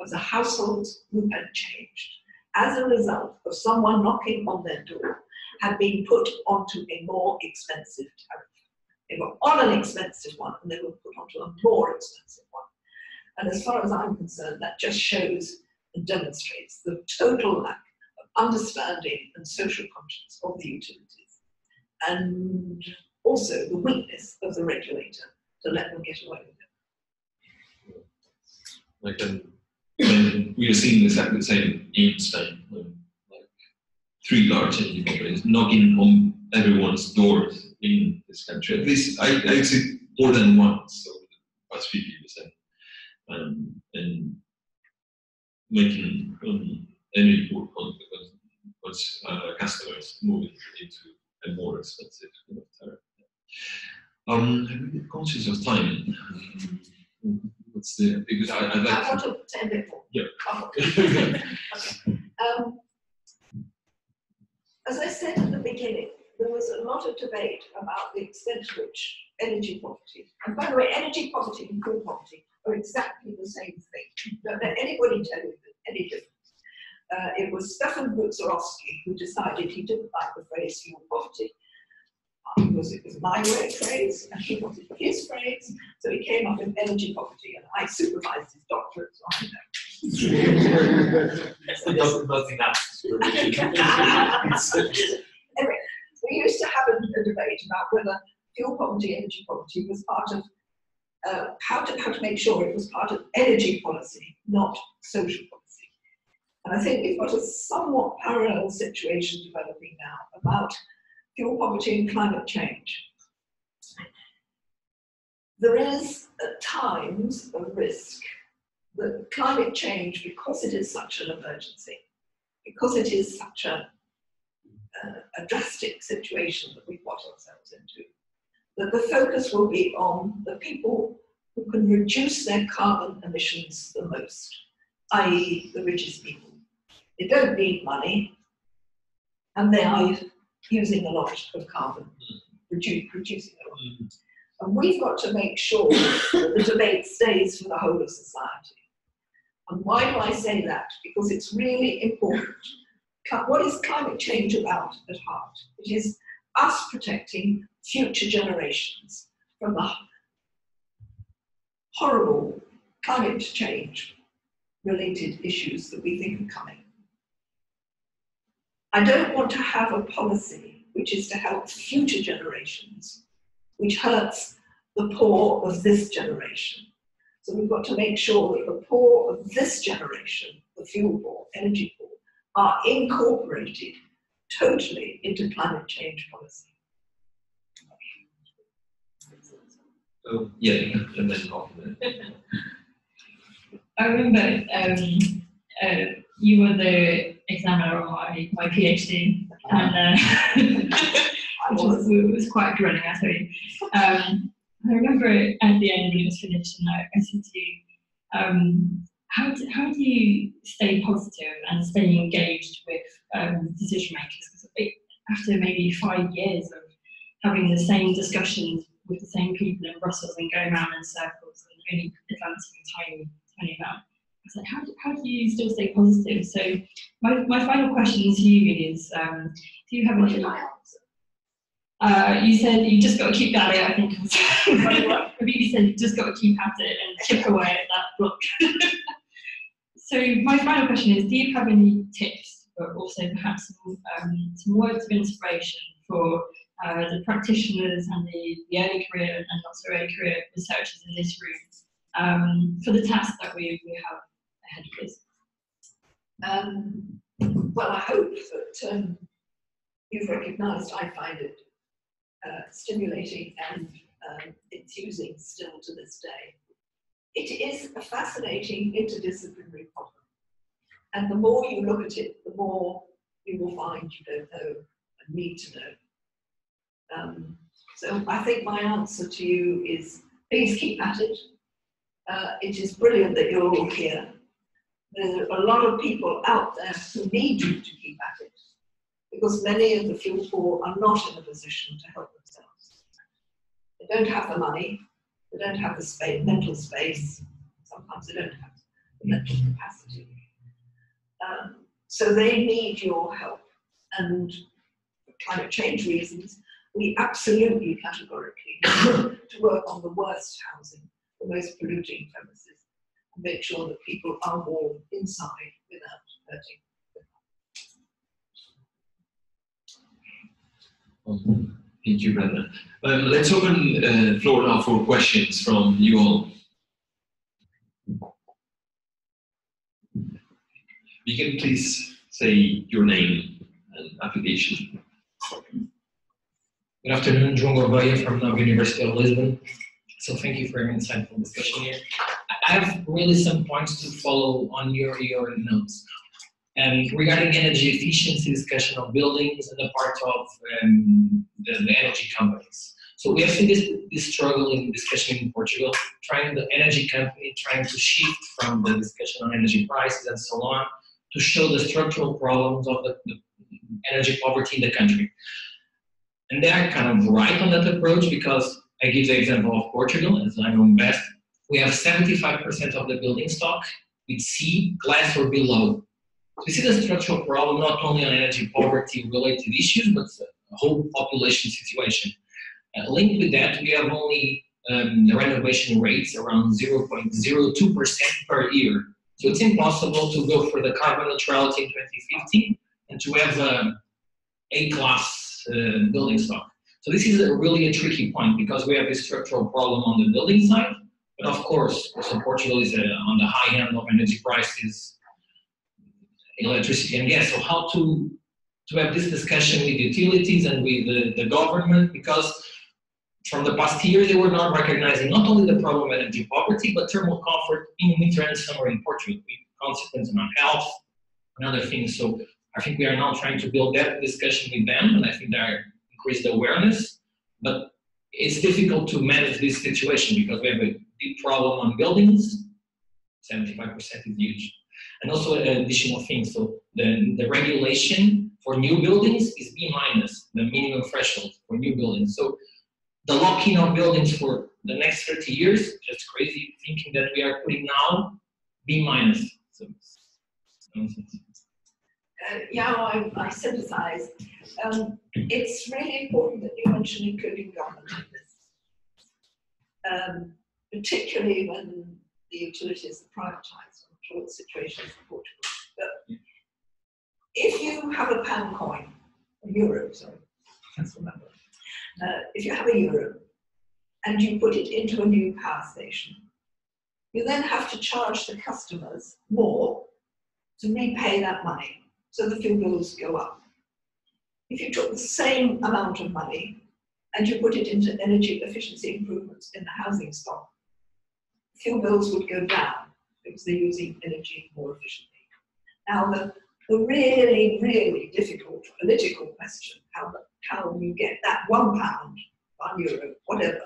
of the households who had changed as a result of someone knocking on their door had been put onto a more expensive tariff. They were on an expensive one and they were put onto a more expensive one. And as far as I'm concerned, that just shows and demonstrates the total lack of understanding and social conscience of the utilities, and also the weakness of the regulator to let them get away with it. We are seeing exactly the same in Spain. Like 3 large energy companies knocking on everyone's doors in this country. At least I see more than once over the past few years, and making energy poor customers moving into a more expensive tariff. I'm a bit conscious of time. What's the, because I'd like I want to say a bit more. Yeah. Okay. As I said at the beginning, there was a lot of debate about the extent to which energy poverty, and by the way, energy poverty and food poverty are exactly the same thing. Don't let anybody tell you any difference. It was Stefan Buczarowski who decided he didn't like the phrase fuel poverty because it was my phrase and he wanted his phrase, so he came up with energy poverty, and I supervised his doctorate, so I know. Anyway, we used to have a debate about whether fuel poverty, energy poverty was part of how to make sure it was part of energy policy, not social policy. And I think we've got a somewhat parallel situation developing now about fuel poverty and climate change. There is at times a risk that climate change, because it is such an emergency, because it is such a drastic situation that we've got ourselves into, that the focus will be on the people who can reduce their carbon emissions the most, i.e. the richest people. They don't need money, and they are using a lot of carbon, producing a lot. And we've got to make sure that the debate stays for the whole of society. And why do I say that? Because it's really important. What is climate change about at heart? It is us protecting future generations from the horrible climate change related issues that we think are coming. I don't want to have a policy which is to help future generations, which hurts the poor of this generation. So we've got to make sure that the poor of this generation, the fuel poor, energy poor, are incorporated totally into climate change policy. So, yeah, and then after that. I remember you were the examiner on my PhD, and it was quite grilling, I tell you. I remember at the end when it was finished, and I said to you, how do you stay positive and stay engaged with decision makers? Because after maybe 5 years of having the same discussions with the same people in Brussels and going around in circles and only advancing a tiny amount, I was like, how do you still stay positive? So my final question to you is, do you have any? You said you just got to keep at it, I think. I think you said you just got to keep at it and chip away at that block. So my final question is, do you have any tips, but also perhaps some words of inspiration for the practitioners and the early career and not so early career researchers in this room for the task that we have ahead of us? Well, I hope that you've recognised I find it stimulating and enthusing still to this day. It is a fascinating interdisciplinary problem. And the more you look at it, the more you will find you don't know and need to know. So I think my answer to you is, please keep at it. It is brilliant that you're all here. There are a lot of people out there who need you to keep at it, because many of the fuel poor are not in a position to help themselves. They don't have the money, they don't have the space, mental space, sometimes they don't have the mental capacity. So they need your help. And for climate change reasons, we absolutely categorically need to work on the worst housing, the most polluting premises, and make sure that people are warm inside without hurting. Thank you, Brenda. Let's open the floor now for questions from you all. You can please say your name and affiliation. Good afternoon, João Gouveia from the University of Lisbon. So thank you for your insightful discussion here. I have really some points to follow on your notes. Regarding energy efficiency discussion of buildings and the part of the energy companies. So we have seen this struggle in discussion in Portugal, the energy company trying to shift from the discussion on energy prices and so on to show the structural problems of the energy poverty in the country. And they are kind of right on that approach, because I give the example of Portugal, as I know best. We have 75% of the building stock with C, glass or below. So we see the structural problem not only on energy poverty related issues, but the whole population situation. Linked with that, we have only the renovation rates around 0.02% per year. So it's impossible to go for the carbon neutrality in 2050 and to have A-class building stock. So this is really a tricky point, because we have a structural problem on the building side, but of course, so Portugal is on the high end of energy prices, electricity and gas. So how to have this discussion with utilities and with the government, because from the past years they were not recognizing not only the problem of energy poverty, but thermal comfort in winter and summer in Portugal, with consequences on health and other things. So I think we are now trying to build that discussion with them, and I think they are increased awareness, but it's difficult to manage this situation because we have a big problem on buildings. 75% is huge. And also an additional thing, so the regulation for new buildings is B-, the minimum threshold for new buildings. So the lock-in of buildings for the next 30 years, just crazy thinking that we are putting now B-. So, I sympathise. It's really important that you mention including government in this, particularly when the utilities are privatised. I'm sure the situation is in Portugal. But if you have a pound coin, a euro, sorry, let's remember. If you have a euro and you put it into a new power station, you then have to charge the customers more to repay that money, so the fuel bills go up. If you took the same amount of money and you put it into energy efficiency improvements in the housing stock, fuel bills would go down because they're using energy more efficiently. Now, the really, really difficult political question, how you get that £1, €1, whatever,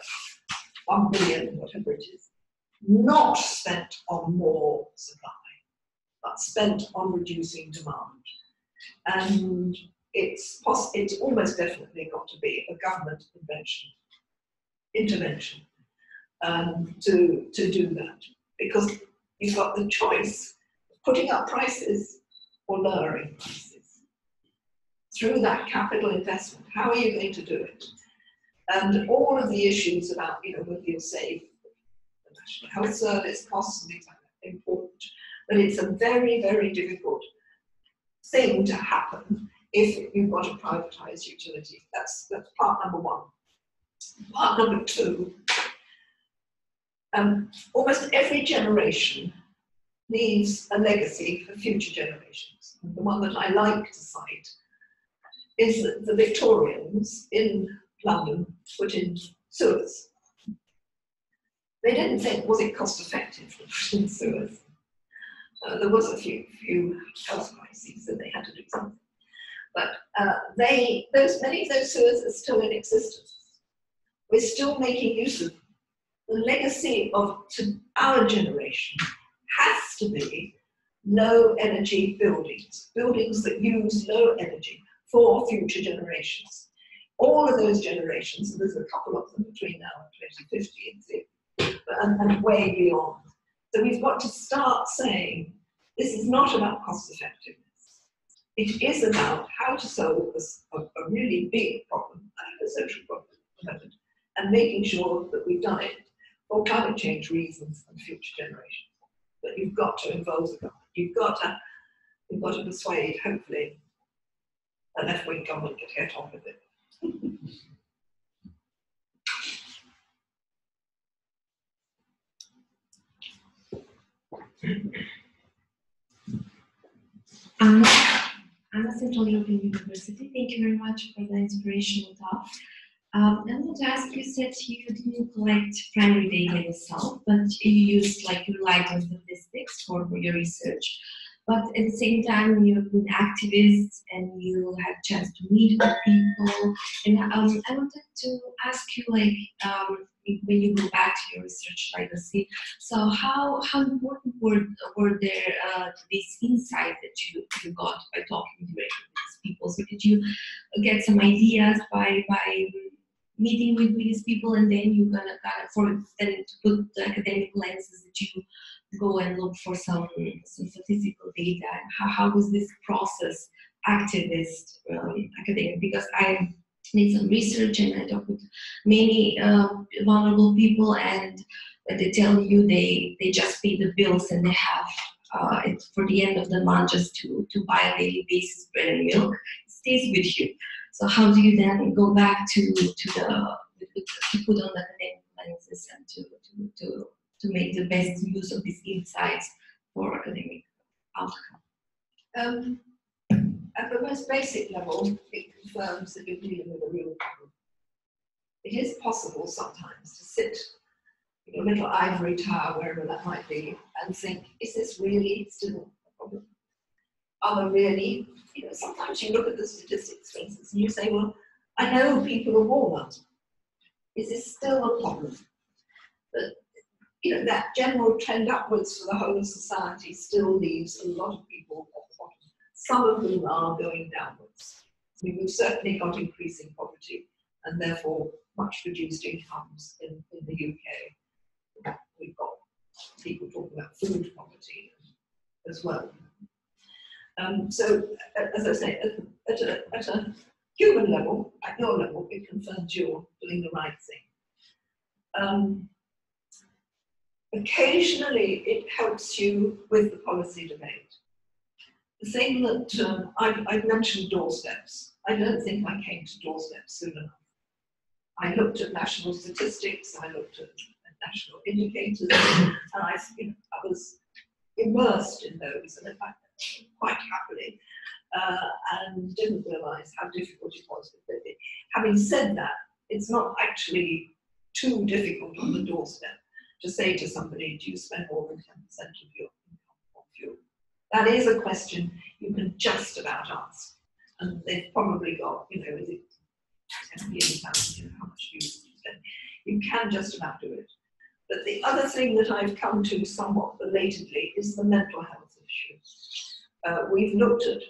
1 billion, whatever it is, not spent on more supply, but spent on reducing demand. And it's almost definitely got to be a government intervention to do that, because you've got the choice of putting up prices or lowering prices. Through that capital investment, how are you going to do it? And all of the issues about, whether you'll save the National Health Service costs and things like that, important. But it's a very, very difficult thing to happen if you've got a privatised utility. That's part number one. Part number two, almost every generation leaves a legacy for future generations. And the one that I like to cite is that the Victorians in London put in sewers. They didn't think, was it cost effective to put in sewers? There was a few health crises and they had to do something. But many of those sewers are still in existence. We're still making use of them. The legacy to our generation has to be low energy buildings that use low energy for future generations. All of those generations, and there's a couple of them between now and 2050 and way beyond. So we've got to start saying, this is not about cost effectiveness. It is about how to solve a really big problem, a social problem at the moment, and making sure that we've done it for climate change reasons and future generations. But you've got to involve the government. You've got to persuade, hopefully, a left-wing government to get on with it. I'm at Central European University. Thank you very much for the inspirational talk. I want to ask, you said you didn't collect primary data yourself, but you used, you relied on statistics for your research. But at the same time, you've been activists and you had a chance to meet with people. And I wanted to ask you, when you go back to your research legacy, so how important were there these insights that you got by talking directly with these people? So did you get some ideas by meeting with these people, and then you're gonna to put the academic lenses that you go and look for some statistical data? How was this process, activist, academic? Because I did some research and I talked with many vulnerable people, and they tell you they just pay the bills and they have it for the end of the month just to buy a daily basis bread and milk. It stays with you. So how do you then go back to put on the academic lenses and to make the best use of these insights for academic outcome? At the most basic level, it confirms that you're dealing with a real problem. It is possible sometimes to sit in a little ivory tower, wherever that might be, and think, is this really still a problem? Are there really, sometimes you look at the statistics, for instance, and you say, well, I know people are warmer. Is this still a problem? But that general trend upwards for the whole of society still leaves a lot of people at the bottom. Some of them are going downwards. We've certainly got increasing poverty and therefore much reduced incomes in the UK. We've got people talking about food poverty as well. So, as I say, at a human level, at your level, it confirms you're doing the right thing. Occasionally, it helps you with the policy debate. the thing that I've mentioned doorsteps. I don't think I came to doorsteps soon enough. I looked at national statistics, I looked at national indicators, and I was immersed in those, and in fact, quite happily, and didn't realise how difficult it was. Having said that, it's not actually too difficult on the doorstep to say to somebody, do you spend more than 10% of your income on fuel? That is a question you can just about ask. And they've probably got, is it 10 million pounds, how much do you spend? You can just about do it. But the other thing that I've come to somewhat belatedly is the mental health issue. We've looked at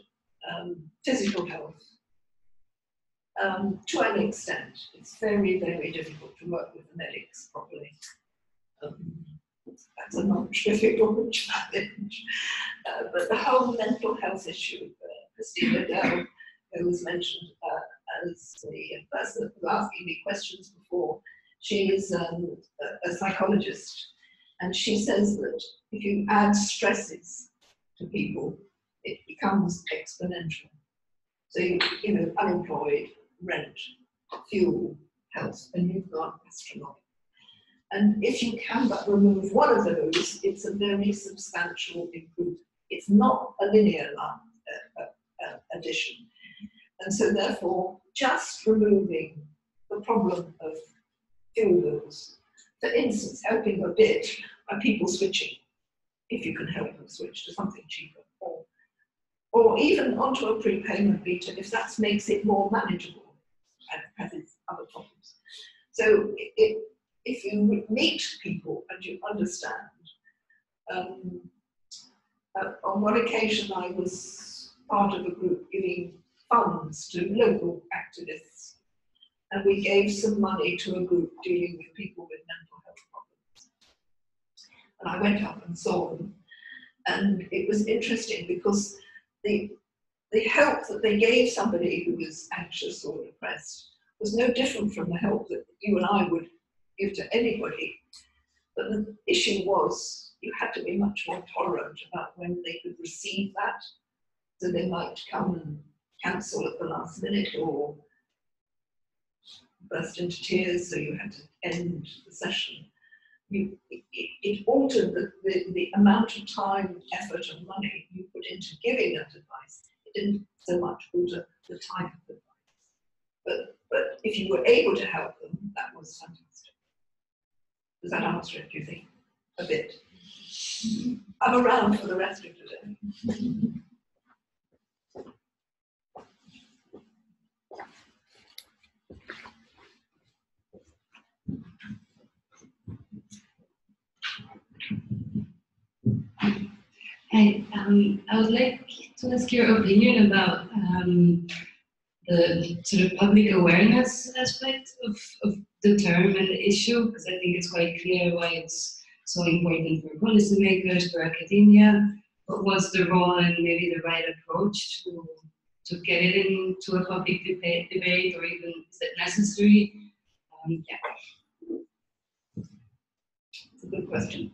physical health to an extent. It's very, very difficult to work with the medics properly. That's a non-trivial challenge. But the whole mental health issue, Christina Dell, who was mentioned as the person that was asking me questions before, she is a psychologist, and she says that if you add stresses to people, it becomes exponential. So unemployed, rent, fuel, health, and you've got astronomical. And if you can but remove one of those, it's a very substantial improvement. It's not a linear addition. And so therefore, just removing the problem of fuel bills, for instance, helping a bit by people switching, if you can help them switch to something cheaper, or even onto a prepayment meter, if that makes it more manageable, as its other problems. So if you meet people and you understand, on one occasion I was part of a group giving funds to local activists, and we gave some money to a group dealing with people with mental health problems. And I went up and saw them, and it was interesting because the help that they gave somebody who was anxious or depressed was no different from the help that you and I would give to anybody. But the issue was you had to be much more tolerant about when they could receive that. So they might come and cancel at the last minute or burst into tears, so you had to end the session. It altered the amount of time, effort and money you put into giving that advice. It didn't so much alter the type of advice. But if you were able to help them, that was fantastic. Does that answer it, do you think? A bit. I'm around for the rest of today. Hi, I would like to ask your opinion about the sort of public awareness aspect of the term and the issue, because I think it's quite clear why it's so important for policymakers, for academia. But what's the role and maybe the right approach to get it into a public debate, or even is it necessary? Yeah. It's a good question.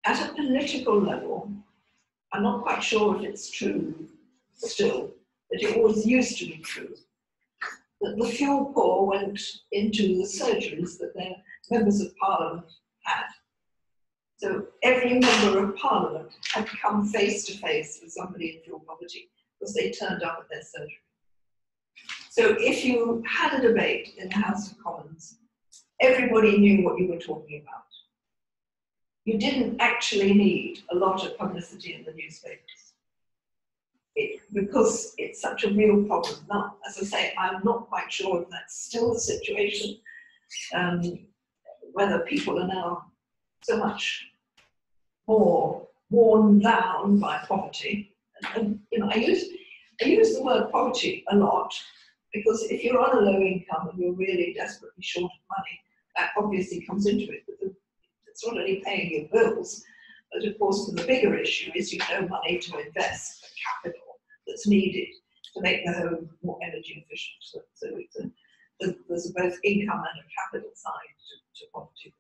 At a political level, I'm not quite sure if it's true still, but it always used to be true, that the fuel poor went into the surgeries that their members of parliament had. So every member of parliament had come face to face with somebody in fuel poverty because they turned up at their surgery. So if you had a debate in the House of Commons, everybody knew what you were talking about. You didn't actually need a lot of publicity in the newspapers because it's such a real problem. Now, as I say, I'm not quite sure if that's still the situation, whether people are now so much more worn down by poverty. And I use the word poverty a lot because if you're on a low income and you're really desperately short of money, that obviously comes into it. But it's not only paying your bills, but of course the bigger issue is you've no money to invest the capital that's needed to make the home more energy efficient. So there's both income and a capital side to poverty.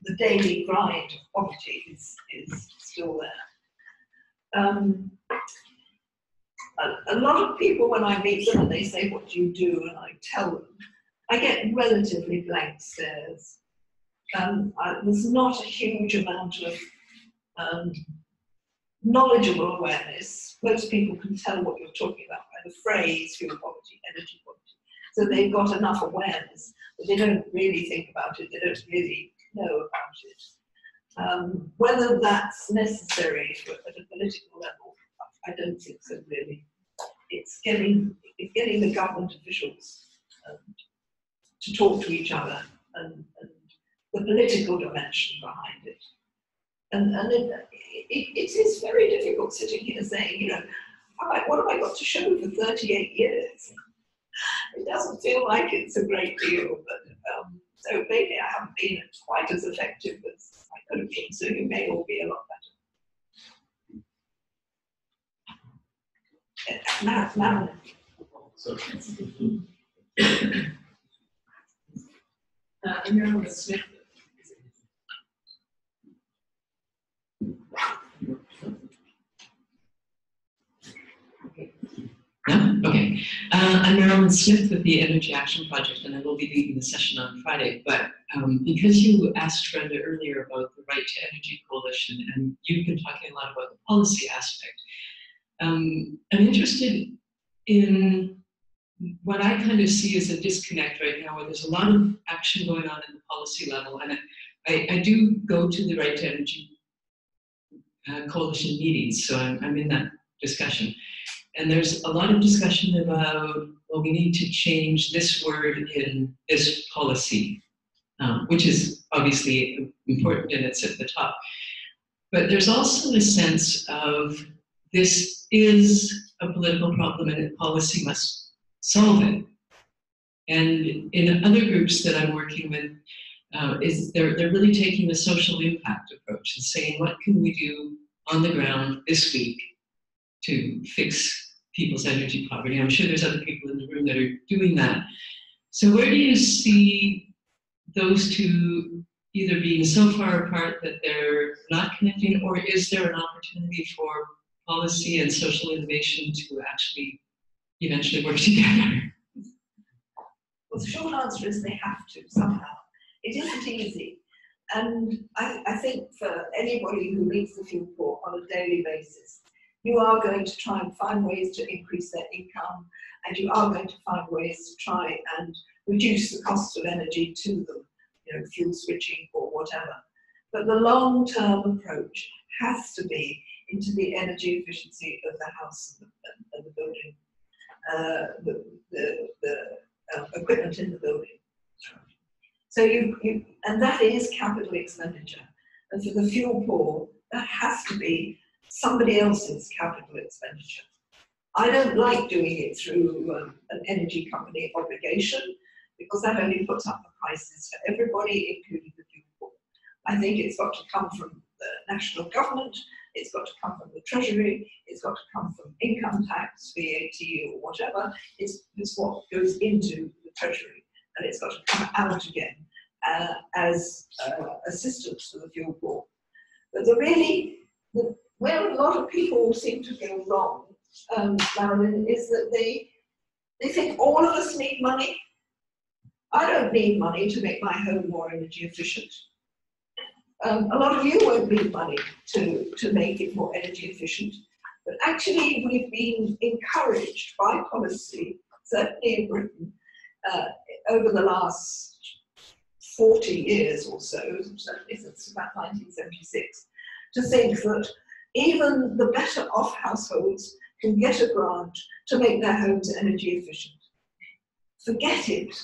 The daily grind of poverty is still there. a lot of people, when I meet them and they say, what do you do? And I tell them, I get relatively blank stares. There's not a huge amount of knowledgeable awareness. Most people can tell what you're talking about by the phrase fuel poverty, energy poverty. So they've got enough awareness, but they don't really think about it. They don't really know about it. Whether that's necessary at a political level, I don't think so really. It's getting the government officials to talk to each other and the political dimension behind it. And it is very difficult sitting here saying, you know, what have I got to show for 38 years? It doesn't feel like it's a great deal, but so maybe I haven't been quite as effective as I could have been, so you may all be a lot better. Marilyn. Marilyn Smith. Okay. I'm Marilyn Smith with the Energy Action Project, and I will be leading the session on Friday. But because you asked Brenda earlier about the Right to Energy Coalition, and you've been talking a lot about the policy aspect, I'm interested in what I kind of see as a disconnect right now, where there's a lot of action going on in the policy level, and I do go to the Right to Energy Coalition meetings, so I'm in that discussion. And there's a lot of discussion about, well, we need to change this word in this policy, which is obviously important and it's at the top. But there's also a sense of this is a political problem and policy must solve it. And in other groups that I'm working with, they're really taking the social impact approach and saying, what can we do on the ground this week to fix people's energy poverty? I'm sure there's other people in the room that are doing that. So where do you see those two either being so far apart that they're not connecting, or is there an opportunity for policy and social innovation to actually eventually work together? Well, the short answer is they have to somehow. It isn't easy. And I think for anybody who leaves the fuel poor on a daily basis, you are going to try and find ways to increase their income, and you are going to find ways to try and reduce the cost of energy to them, you know, fuel switching or whatever. But the long-term approach has to be into the energy efficiency of the house and the building, the equipment in the building. So and that is capital expenditure. And for the fuel poor, that has to be somebody else's capital expenditure. I don't like doing it through an energy company obligation, because that only puts up the prices for everybody, including the fuel poor. I think it's got to come from the national government, it's got to come from the Treasury, it's got to come from income tax, VAT or whatever. It's what goes into the Treasury, and it's got to come out again as assistance to the fuel poor. But where a lot of people seem to go wrong, Marilyn, is that they think all of us need money. I don't need money to make my home more energy efficient. A lot of you won't need money to make it more energy efficient. But actually, we've been encouraged by policy, certainly in Britain, over the last 40 years or so, certainly since about 1976, to think that even the better off households can get a grant to make their homes energy efficient. Forget it.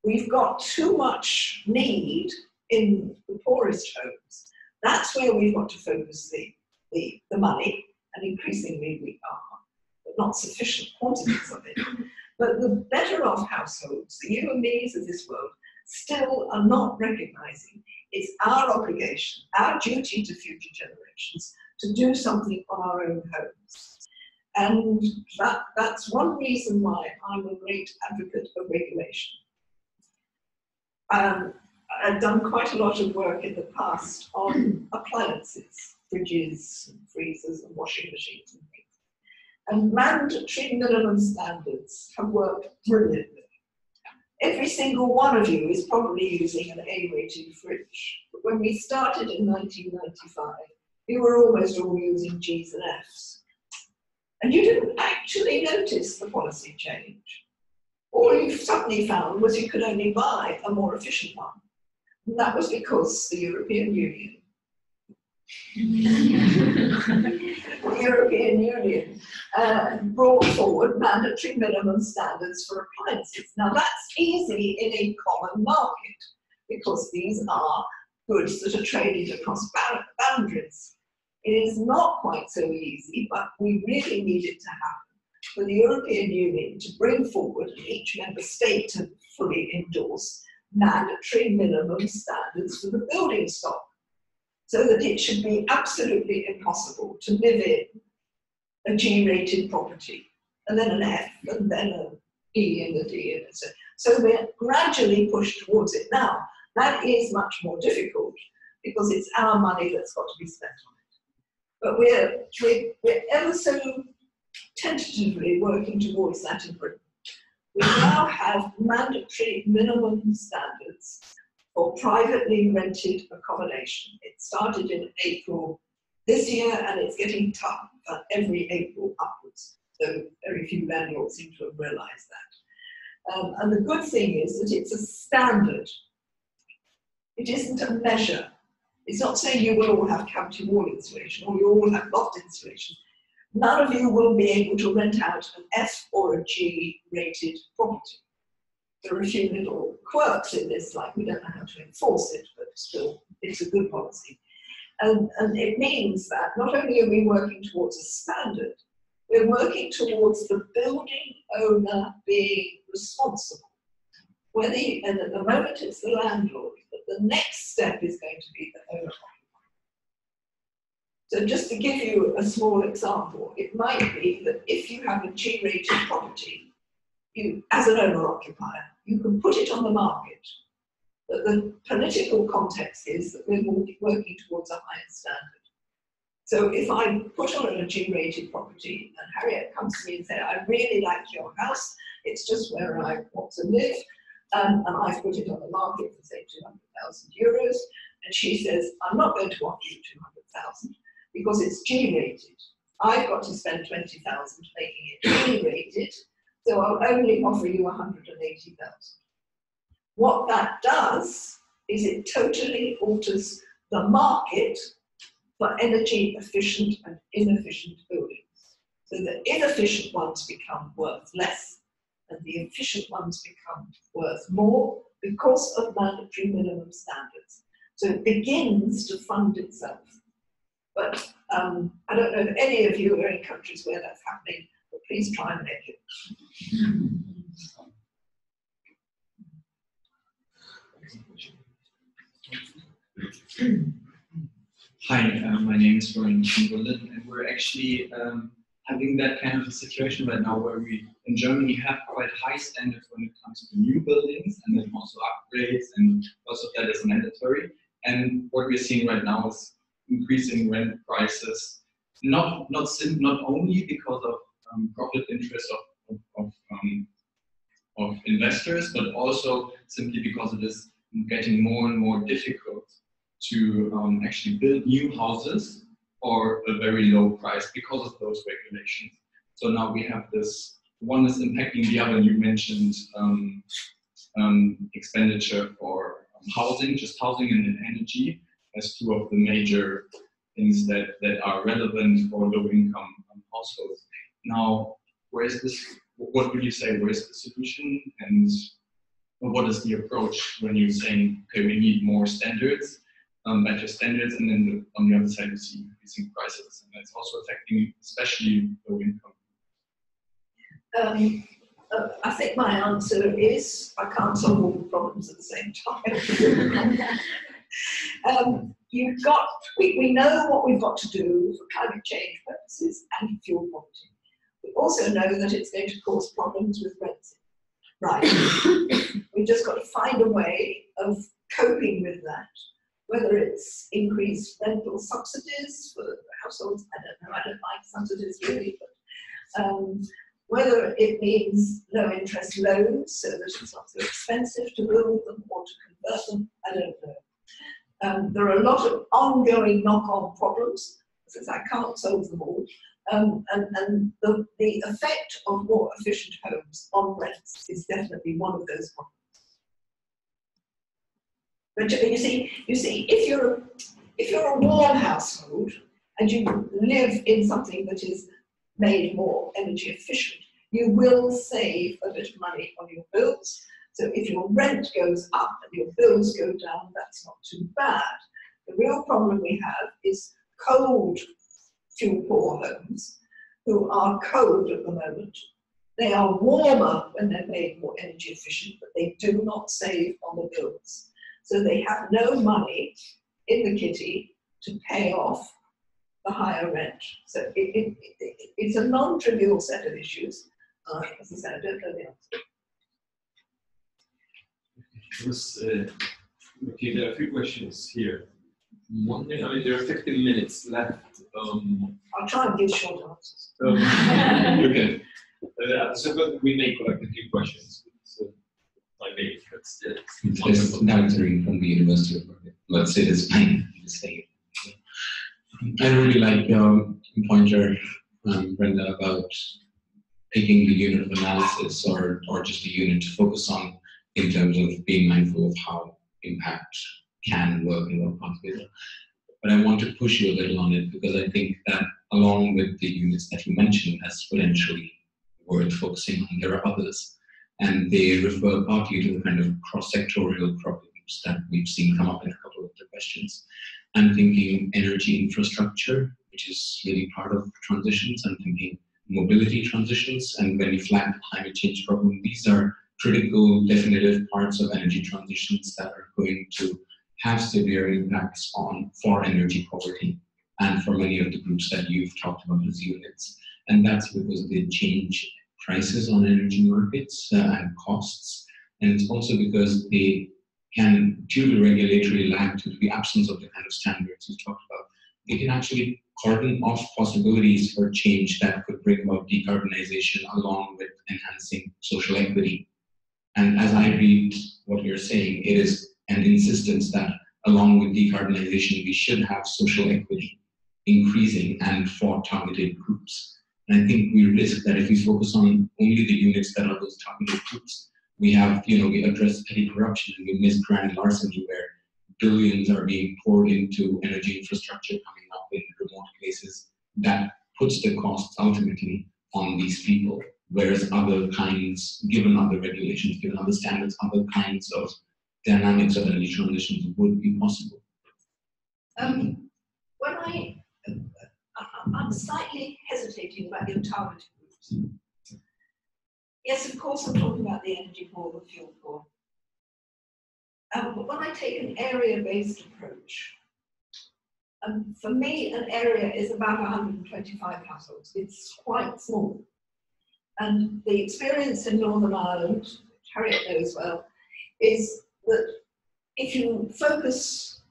We've got too much need in the poorest homes. That's where we've got to focus the money, and increasingly we are, but not sufficient quantities of it. But the better off households, the you and me's of this world, still are not recognizing it's our obligation, our duty to future generations to do something on our own homes. And that's one reason why I'm a great advocate of regulation. I've done quite a lot of work in the past on appliances, fridges and freezers and washing machines and things. And mandatory minimum standards have worked brilliantly. Every single one of you is probably using an A-rated fridge. But when we started in 1995, you were almost all using G's and F's. And you didn't actually notice the policy change. All you suddenly found was you could only buy a more efficient one. And that was because the European Union brought forward mandatory minimum standards for appliances. Now that's easy in a common market because these are goods that are traded across boundaries. It is not quite so easy, but we really need it to happen for the European Union to bring forward, and each member state to fully endorse, mandatory minimum standards for the building stock, so that it should be absolutely impossible to live in a G-rated property, and then an F, and then an E, and a D, and so. So we're gradually pushed towards it now. That is much more difficult because it's our money that's got to be spent on it. But we're ever so tentatively working towards that in Britain. We now have mandatory minimum standards for privately rented accommodation. It started in April this year and it's getting tougher every April upwards. So very few landlords seem to have realised that. And the good thing is that it's a standard. It isn't a measure. It's not saying you will all have cavity wall insulation or you all have loft insulation. None of you will be able to rent out an F or a G rated property. There are a few little quirks in this, like we don't know how to enforce it, but still it's a good policy. And it means that not only are we working towards a standard, we're working towards the building owner being responsible. And at the moment it's the landlord, but the next step is going to be the owner. So just to give you a small example, it might be that if you have a G-rated property, you, as an owner-occupier, you can put it on the market. But the political context is that we're working towards a higher standard. So if I put on a G-rated property and Harriet comes to me and says, I really like your house, it's just where I want to live, and I've put it on the market for say €200,000, and she says, I'm not going to offer you 200,000 because it's G-rated. I've got to spend 20,000 making it G-rated, so I'll only offer you 180,000. What that does is it totally alters the market for energy efficient and inefficient buildings. So the inefficient ones become worth less and the efficient ones become worth more because of mandatory minimum standards. So it begins to fund itself. But I don't know if any of you are in countries where that's happening, but please try and make it. Hi, my name is Florian from Berlin, and we're actually having that kind of a situation right now where we in Germany have quite high standards when it comes to new buildings and then also upgrades, and most of that is mandatory. And what we're seeing right now is increasing rent prices, not only because of profit interest of investors, but also simply because it is getting more and more difficult to actually build new houses for a very low price because of those regulations. So now we have this, one is impacting the other. You mentioned expenditure for housing, just housing and energy as two of the major things that are relevant for low income households. Now, where is this, what would you say, where is the solution, and what is the approach when you're saying, okay, we need more standards, better standards, and then on the other side we see increasing prices, and that's also affecting especially low income? I think my answer is I can't solve all the problems at the same time. We know what we've got to do for climate change purposes and fuel poverty. We also know that it's going to cause problems with rents. Right. We've just got to find a way of coping with that whether it's increased rental subsidies for households, I don't know, I don't like subsidies really, but whether it means low interest loans so that it's not so expensive to build them or to convert them, I don't know. There are a lot of ongoing knock-on problems, since I can't solve them all, and the effect of more efficient homes on rents is definitely one of those problems. But you see, if you're a warm household and you live in something that is made more energy efficient, you will save a bit of money on your bills. So if your rent goes up and your bills go down, that's not too bad. The real problem we have is cold, fuel poor homes who are cold at the moment. They are warmer when they're made more energy efficient, but they do not save on the bills. So they have no money in the kitty to pay off the higher rent. So it's a non-trivial set of issues. As I said, I don't know the answer. Okay, there are a few questions here. One thing, I mean, there are 15 minutes left. I'll try and give short answers. Okay. So we may collect a few questions. So, I may, but still. It's downstream from the University of Berkeley. Let's say this time, the same. I really like your pointer, Brenda, about taking the unit of analysis or just a unit to focus on in terms of being mindful of how impact can work and work together. But I want to push you a little on it because I think that along with the units that you mentioned as potentially worth focusing on, there are others. And they refer partly to the kind of cross-sectorial problems that we've seen come up in a couple of the questions. I'm thinking energy infrastructure, which is really part of transitions. I'm thinking mobility transitions. And when you flag the climate change problem, these are critical, definitive parts of energy transitions that are going to have severe impacts for energy poverty and for many of the groups that you've talked about as units. And that's because they change prices on energy markets and costs. And it's also because they can, due to regulatory lag, due to the absence of the kind of standards you talked about, they can actually cordon off possibilities for change that could bring about decarbonization along with enhancing social equity. And as I read what you're saying, it is an insistence that along with decarbonization, we should have social equity increasing and for targeted groups. And I think we risk that if we focus on only the units that are those targeted groups, we have, we address petty corruption and we miss grand larceny where billions are being poured into energy infrastructure coming up in remote places that puts the costs ultimately on these people. Whereas other kinds, given other regulations, given other standards, other kinds of dynamics of energy transitions would be possible. I'm slightly hesitating about your targeted groups. Yes, of course, I'm talking about the energy poor, the fuel poor. But when I take an area-based approach, for me, an area is about 125 households. It's quite small. And the experience in Northern Ireland, which Harriet knows well, is that if you focus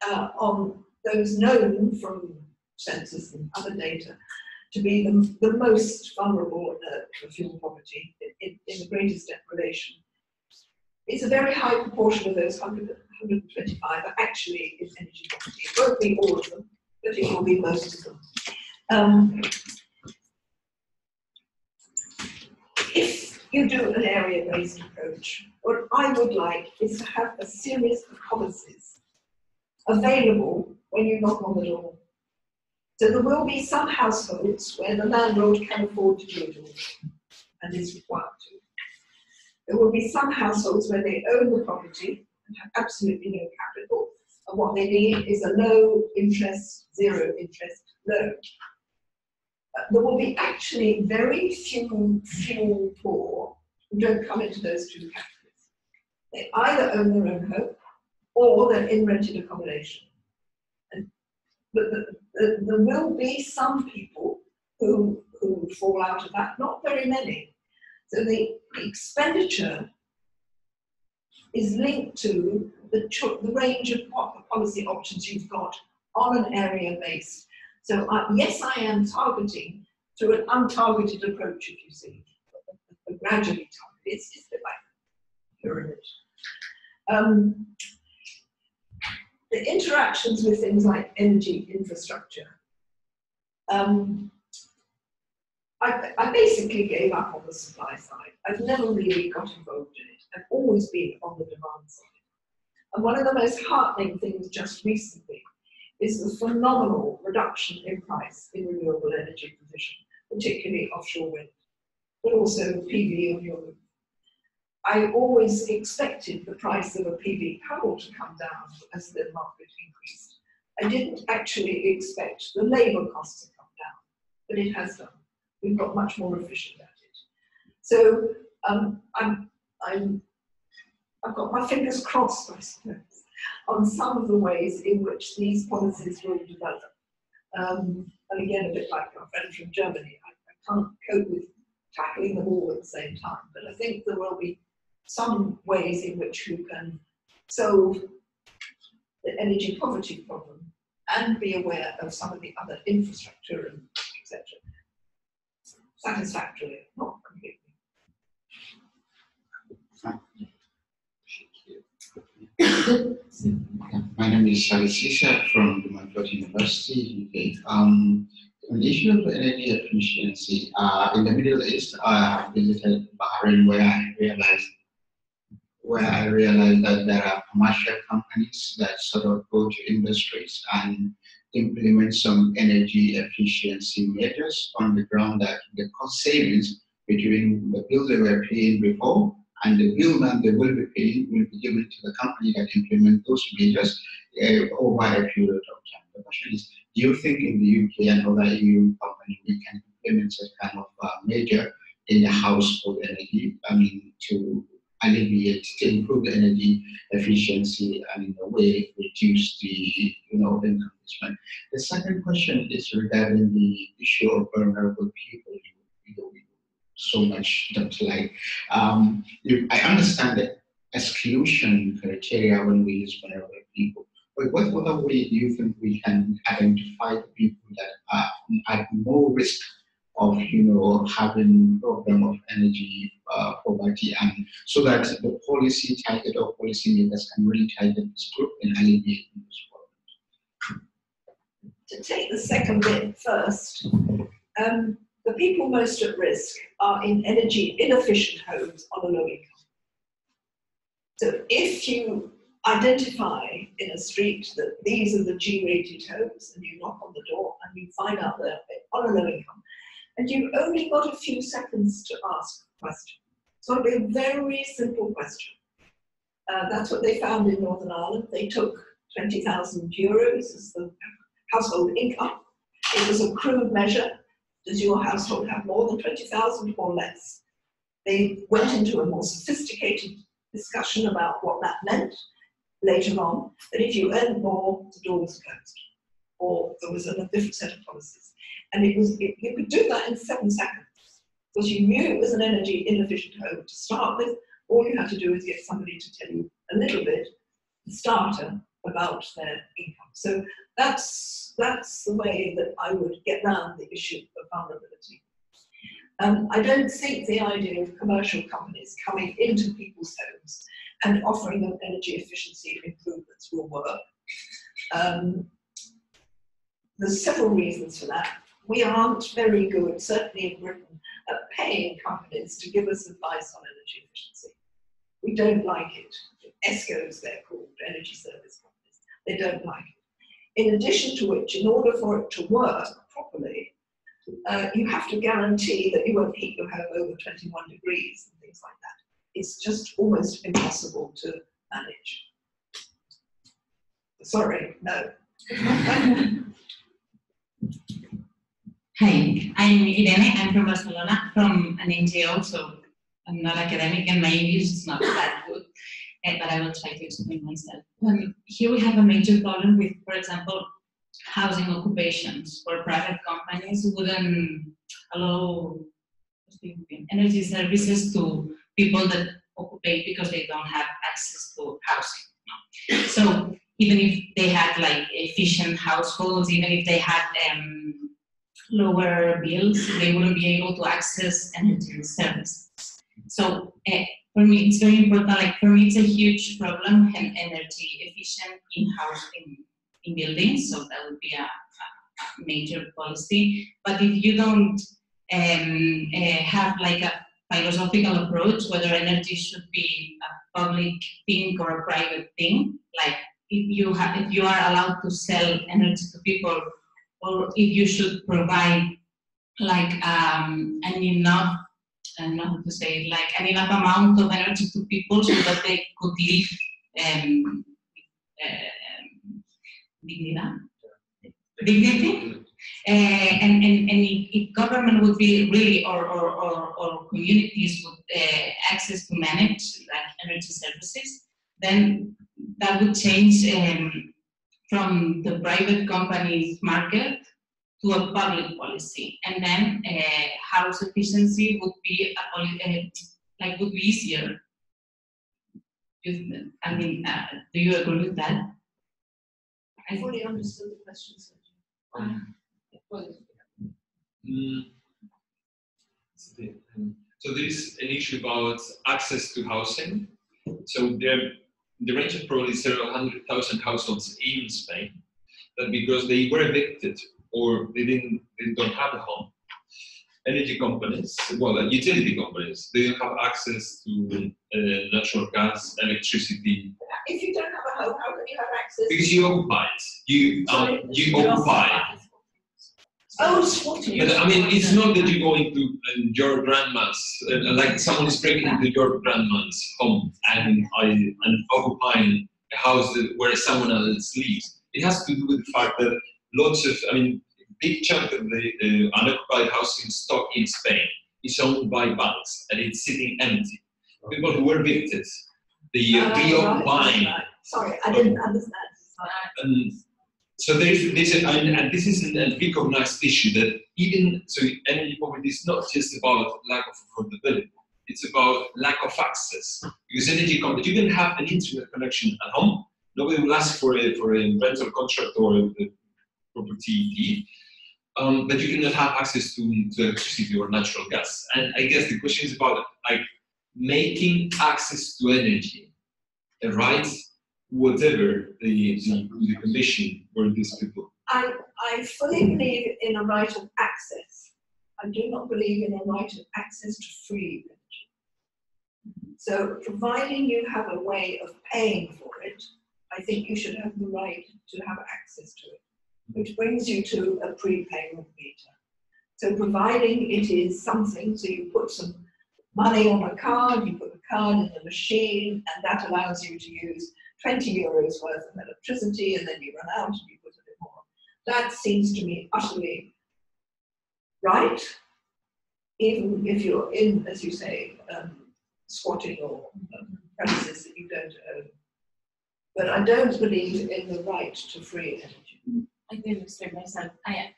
on those known from census and other data to be the most vulnerable to fuel poverty in the greatest deprivation, it's a very high proportion of those 125 are actually in energy poverty. It won't be all of them, but it will be most of them. If you do an area-based approach, what I would like is to have a series of policies available when you knock on the door. So there will be some households where the landlord can afford to do it all and is required to. There will be some households where they own the property and have absolutely no capital, and what they need is a low interest, zero interest loan. There will be actually very few fuel poor who don't come into those two categories. They either own their own home or they're in rented accommodation. But there will be some people who fall out of that, not very many. So the expenditure is linked to the range of policy options you've got on an area based. So yes, I am targeting through an untargeted approach, if you see, gradually targeted. It's a bit like pyramid. The interactions with things like energy infrastructure. I basically gave up on the supply side. I've never really got involved in it. I've always been on the demand side. And one of the most heartening things just recently is the phenomenal reduction in price in renewable energy provision, particularly offshore wind, but also PV on your roof. I always expected the price of a PV panel to come down as the market increased. I didn't actually expect the labour costs to come down, but it has done. We've got much more efficient at it. So I've got my fingers crossed, I suppose, on some of the ways in which these policies will develop. And again, a bit like our friend from Germany, I can't cope with tackling them all at the same time, but I think there will be some ways in which you can solve the energy poverty problem and be aware of some of the other infrastructure and etc. Satisfactorily, not completely. My name is Sari Sisa from the Manfred University, UK. On the issue of energy efficiency, in the Middle East, I have visited Bahrain, where I realized that there are commercial companies that sort of go to industries and implement some energy efficiency measures on the ground, that the cost savings between the bill they were paying before and the bill that they will be paying will be given to the company that implement those measures over a period of time. The question is, do you think in the UK and other EU companies we can implement such kind of measure in the household energy, to alleviate, to improve the energy efficiency and in a way reduce the income? The second question is regarding the issue of vulnerable people. So much don't like. I understand the exclusion criteria when we use vulnerable people, but what other way do you think we can identify the people that are at more risk of having problem of energy poverty, and so that the policy target or policymakers can really target this group and alleviate this problem? To take the second bit first, the people most at risk are in energy inefficient homes on a low income. So if you identify in a street that these are the G-rated homes, and you knock on the door and you find out they're on a low income, and you've only got a few seconds to ask a question. It's got to be a very simple question. That's what they found in Northern Ireland. They took 20,000 euros as the household income. It was a crude measure. Does your household have more than 20,000 or less? They went into a more sophisticated discussion about what that meant later on, that if you earned more, the door was closed, or there was a different set of policies. And you could do that in 7 seconds, because you knew it was an energy inefficient home to start with. All you had to do is get somebody to tell you a little bit, the starter, about their income. So that's the way that I would get around the issue of vulnerability. I don't think the idea of commercial companies coming into people's homes and offering them energy efficiency improvements will work. There's several reasons for that. We aren't very good, certainly in Britain, at paying companies to give us advice on energy efficiency. We don't like it. ESCOs, they're called, energy service companies. They don't like it. In addition to which, in order for it to work properly, you have to guarantee that you won't heat your home over 21 degrees and things like that. It's just almost impossible to manage. Sorry, no. Hi, I'm Irene. I'm from Barcelona, from an NGO, so I'm not academic and my English is not that good, but I will try to explain myself. Here we have a major problem with, for example, housing occupations, where private companies wouldn't allow energy services to people that occupy because they don't have access to housing. So even if they had like efficient households, even if they had lower bills, they wouldn't be able to access energy services. So for me, it's very important. Like for me, it's a huge problem and energy efficient in-house in buildings. So that would be a major policy. But if you don't have like a philosophical approach, whether energy should be a public thing or a private thing, like if you are allowed to sell energy to people, or if you should provide like an enough, I don't know how to say it, like an enough amount of energy to people so that they could live dignity. And if government would be really, or communities would access to manage like energy services, then that would change from the private companies market to a public policy, and then house efficiency would be would be easier. I mean, do you agree with that? I fully understood the question, Sergio. So there is an issue about access to housing. So there, the range of probably several 100,000 households in Spain that because they were evicted or they don't have a home, energy companies, well, utility companies, they don't have access to natural gas, electricity. If you don't have a home, how can you have access? Because you occupy it. You occupy it. Oh, squatting. But I mean, it's not that you go into your grandma's, like someone is breaking into your grandma's home and occupying a house where someone else lives. It has to do with the fact that lots of, big chunk of the unoccupied housing stock in Spain is owned by banks and it's sitting empty. People who were evicted, they reoccupying. Right. Sorry, I didn't understand. So there's this, and this is a recognized issue that energy poverty is not just about lack of affordability, it's about lack of access. Because energy companies, you can have an internet connection at home, nobody will ask for a rental contract or a property deed, but you cannot have access to electricity or natural gas. And I guess the question is about like making access to energy a right, whatever the condition for these people. I fully believe in a right of access. I do not believe in a right of access to free energy. So providing you have a way of paying for it, I think you should have the right to have access to it, which brings you to a prepayment meter. So providing it is something, so you put some money on a card, you put the card in the machine, and that allows you to use 20 euros worth of electricity, and then you run out and you put a bit more. That seems to me utterly right, even if you're in, as you say, squatting or premises that you don't own. But I don't believe in the right to free energy. I can explain myself. I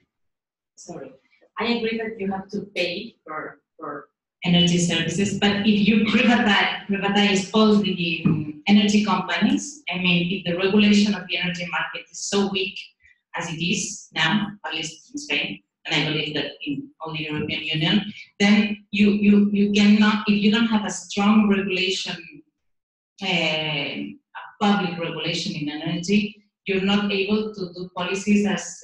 agree that you have to pay for energy services, but if you privatize all the energy companies, if the regulation of the energy market is so weak as it is now, at least in Spain, and I believe that in all the European Union, then you cannot, if you don't have a strong regulation, a public regulation in energy, you're not able to do policies as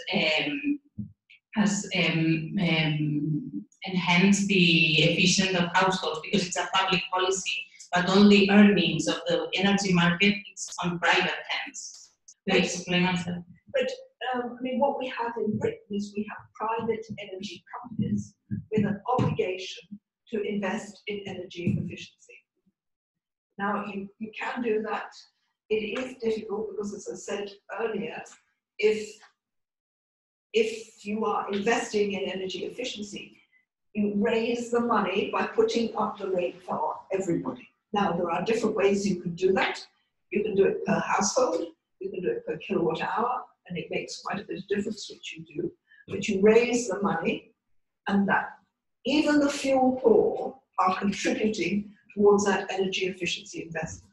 enhance the efficiency of households, because it's a public policy, but all the earnings of the energy market is on private hands. To explain myself. But what we have in Britain is we have private energy companies with an obligation to invest in energy efficiency. Now, you can do that. It is difficult because, as I said earlier, if you are investing in energy efficiency, you raise the money by putting up the rate for everybody. Now, there are different ways you can do that. You can do it per household, you can do it per kilowatt hour, and it makes quite a bit of difference which you do. But you raise the money, and that even the fuel poor are contributing towards that energy efficiency investment.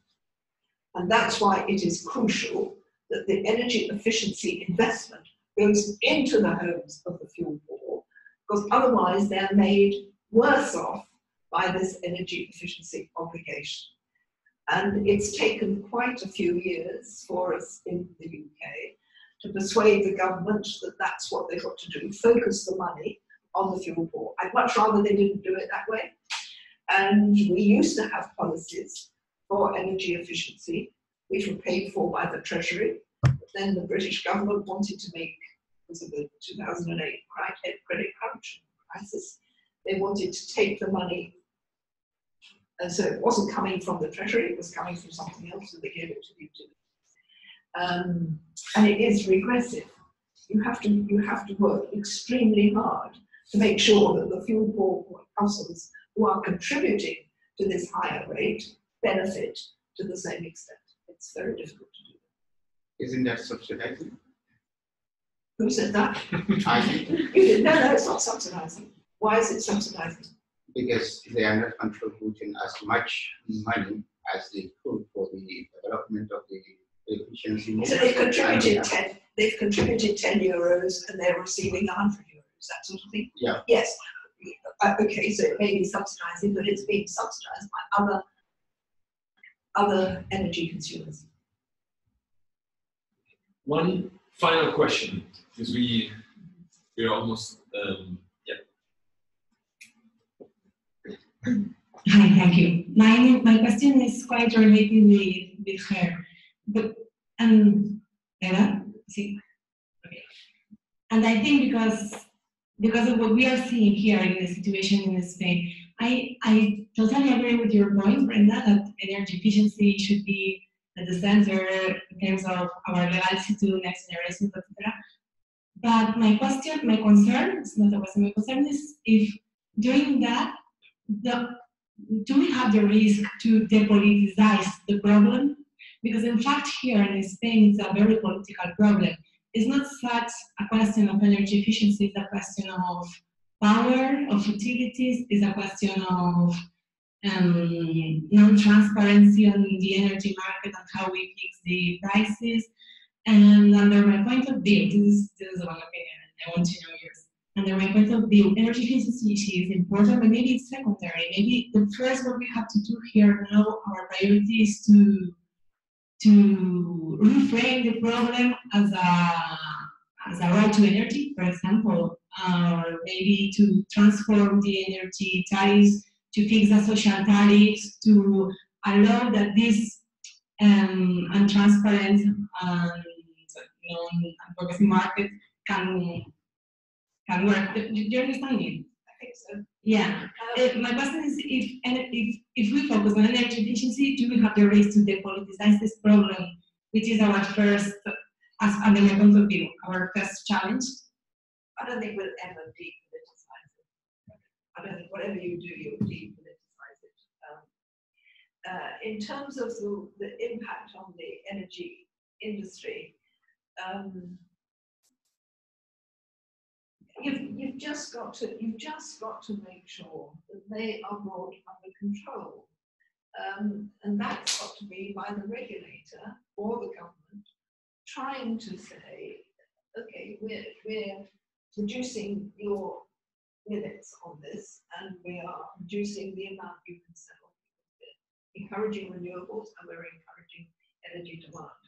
And that's why it is crucial that the energy efficiency investment goes into the homes of the fuel poor, because otherwise they're made worse off by this energy efficiency obligation. And it's taken quite a few years for us in the UK to persuade the government that that's what they've got to do, focus the money on the fuel poor. I'd much rather they didn't do it that way. And we used to have policies for energy efficiency, which were paid for by the Treasury. But then the British government wanted to make, because of the 2008 credit crunch crisis, they wanted to take the money, and so it wasn't coming from the Treasury, it was coming from something else, and they gave it to the utilities. And it is regressive. You have to work extremely hard to make sure that the fuel poor households who are contributing to this higher rate benefit to the same extent. It's very difficult to do. Isn't that subsidizing? Who said that? I think You did. No, it's not subsidizing. Why is it subsidizing? because they are not contributing as much money as they could for the development of the efficiency. So they've contributed 10 euros and they're receiving 100 euros, that sort of thing? Yeah. Yes. Okay, so it may be subsidizing, but it's being subsidized by other energy consumers. One final question, because we're almost Hi, thank you. My question is quite related with her, but Eva, see, okay. And I think because of what we are seeing here in the situation in Spain, I totally agree with your point, Brenda, that energy efficiency should be at the center in terms of our legacy to next generation, etc. But my concern, it's not a question, my concern is if doing that, do we have the risk to depoliticize the problem? Because in fact here in Spain it's a very political problem. It's not such a question of energy efficiency, it's a question of power, of utilities, it's a question of non-transparency on the energy market and how we fix the prices. And under my point of view, this is one opinion, I want to know yours. Under my point of view, energy efficiency is important, but maybe it's secondary. Maybe the first what we have to do here now, our priority is to reframe the problem as a right to energy, for example, or maybe to transform the energy tariffs, to fix the social tariffs, to allow that this untransparent and non-progressive market can work. Do you understand me? I think so. Yeah. My question is if we focus on energy efficiency, do we have the risk to depoliticize this problem, which is our first, as under my point of view, our first challenge? I don't think we'll ever depoliticize it. I don't think whatever you do, you'll depoliticize it. In terms of the impact on the energy industry, you've just got to make sure that they are brought under control, and that's got to be by the regulator or the government trying to say, okay, we're reducing your limits on this, and we are reducing the amount you can sell. We're encouraging renewables and we're encouraging energy demand.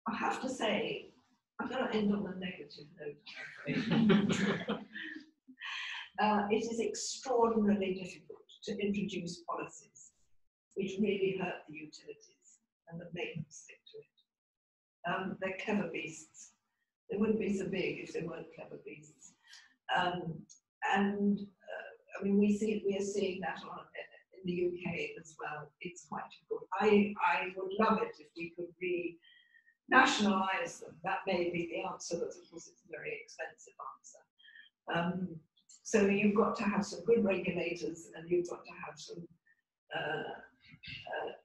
I have to say, I'm going to end on a negative note. It is extraordinarily difficult to introduce policies which really hurt the utilities and that make them stick to it. They're clever beasts. They wouldn't be so big if they weren't clever beasts. I mean, we are seeing that in the UK as well. It's quite difficult. I would love it if we could nationalise them. That may be the answer, but of course it's a very expensive answer. So you've got to have some good regulators and you've got to have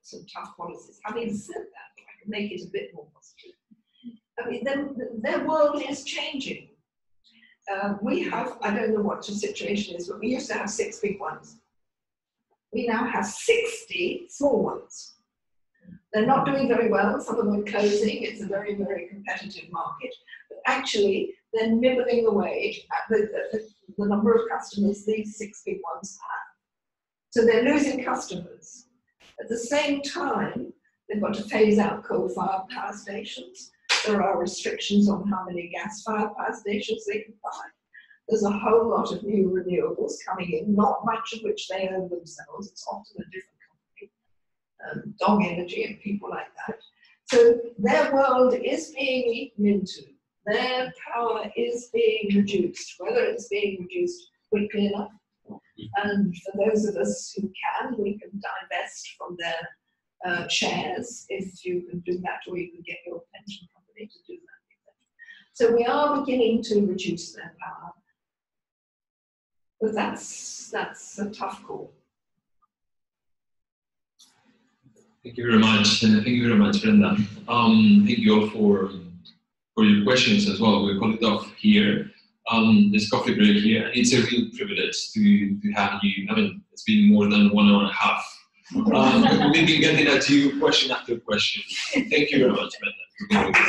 some tough policies. Having said that, I can make it a bit more positive. I mean, their world is changing. We have, I don't know what the situation is, but we used to have 6 big ones. We now have 60 small ones. They're not doing very well. Some of them are closing. It's a very, very competitive market. But actually, they're nibbling away at the number of customers these 6 big ones have. So they're losing customers. At the same time, they've got to phase out coal-fired power stations. There are restrictions on how many gas-fired power stations they can buy. There's a whole lot of new renewables coming in, not much of which they own themselves. It's often a different company, Dong Energy and people like that. So their world is being eaten into. Their power is being reduced, whether it's being reduced quickly enough. And for those of us who can, we can divest from their shares if you can do that, or you can get your pension company to do that. So we are beginning to reduce their power. But that's a tough call. Thank you very much. Thank you very much, Brenda. Thank you all for your questions as well. We'll call it off here. This coffee break here. It's a real privilege to have you. I mean, it's been more than 1 hour and a half. We've been getting at you question after question. Thank you very much, Brenda. Thank you.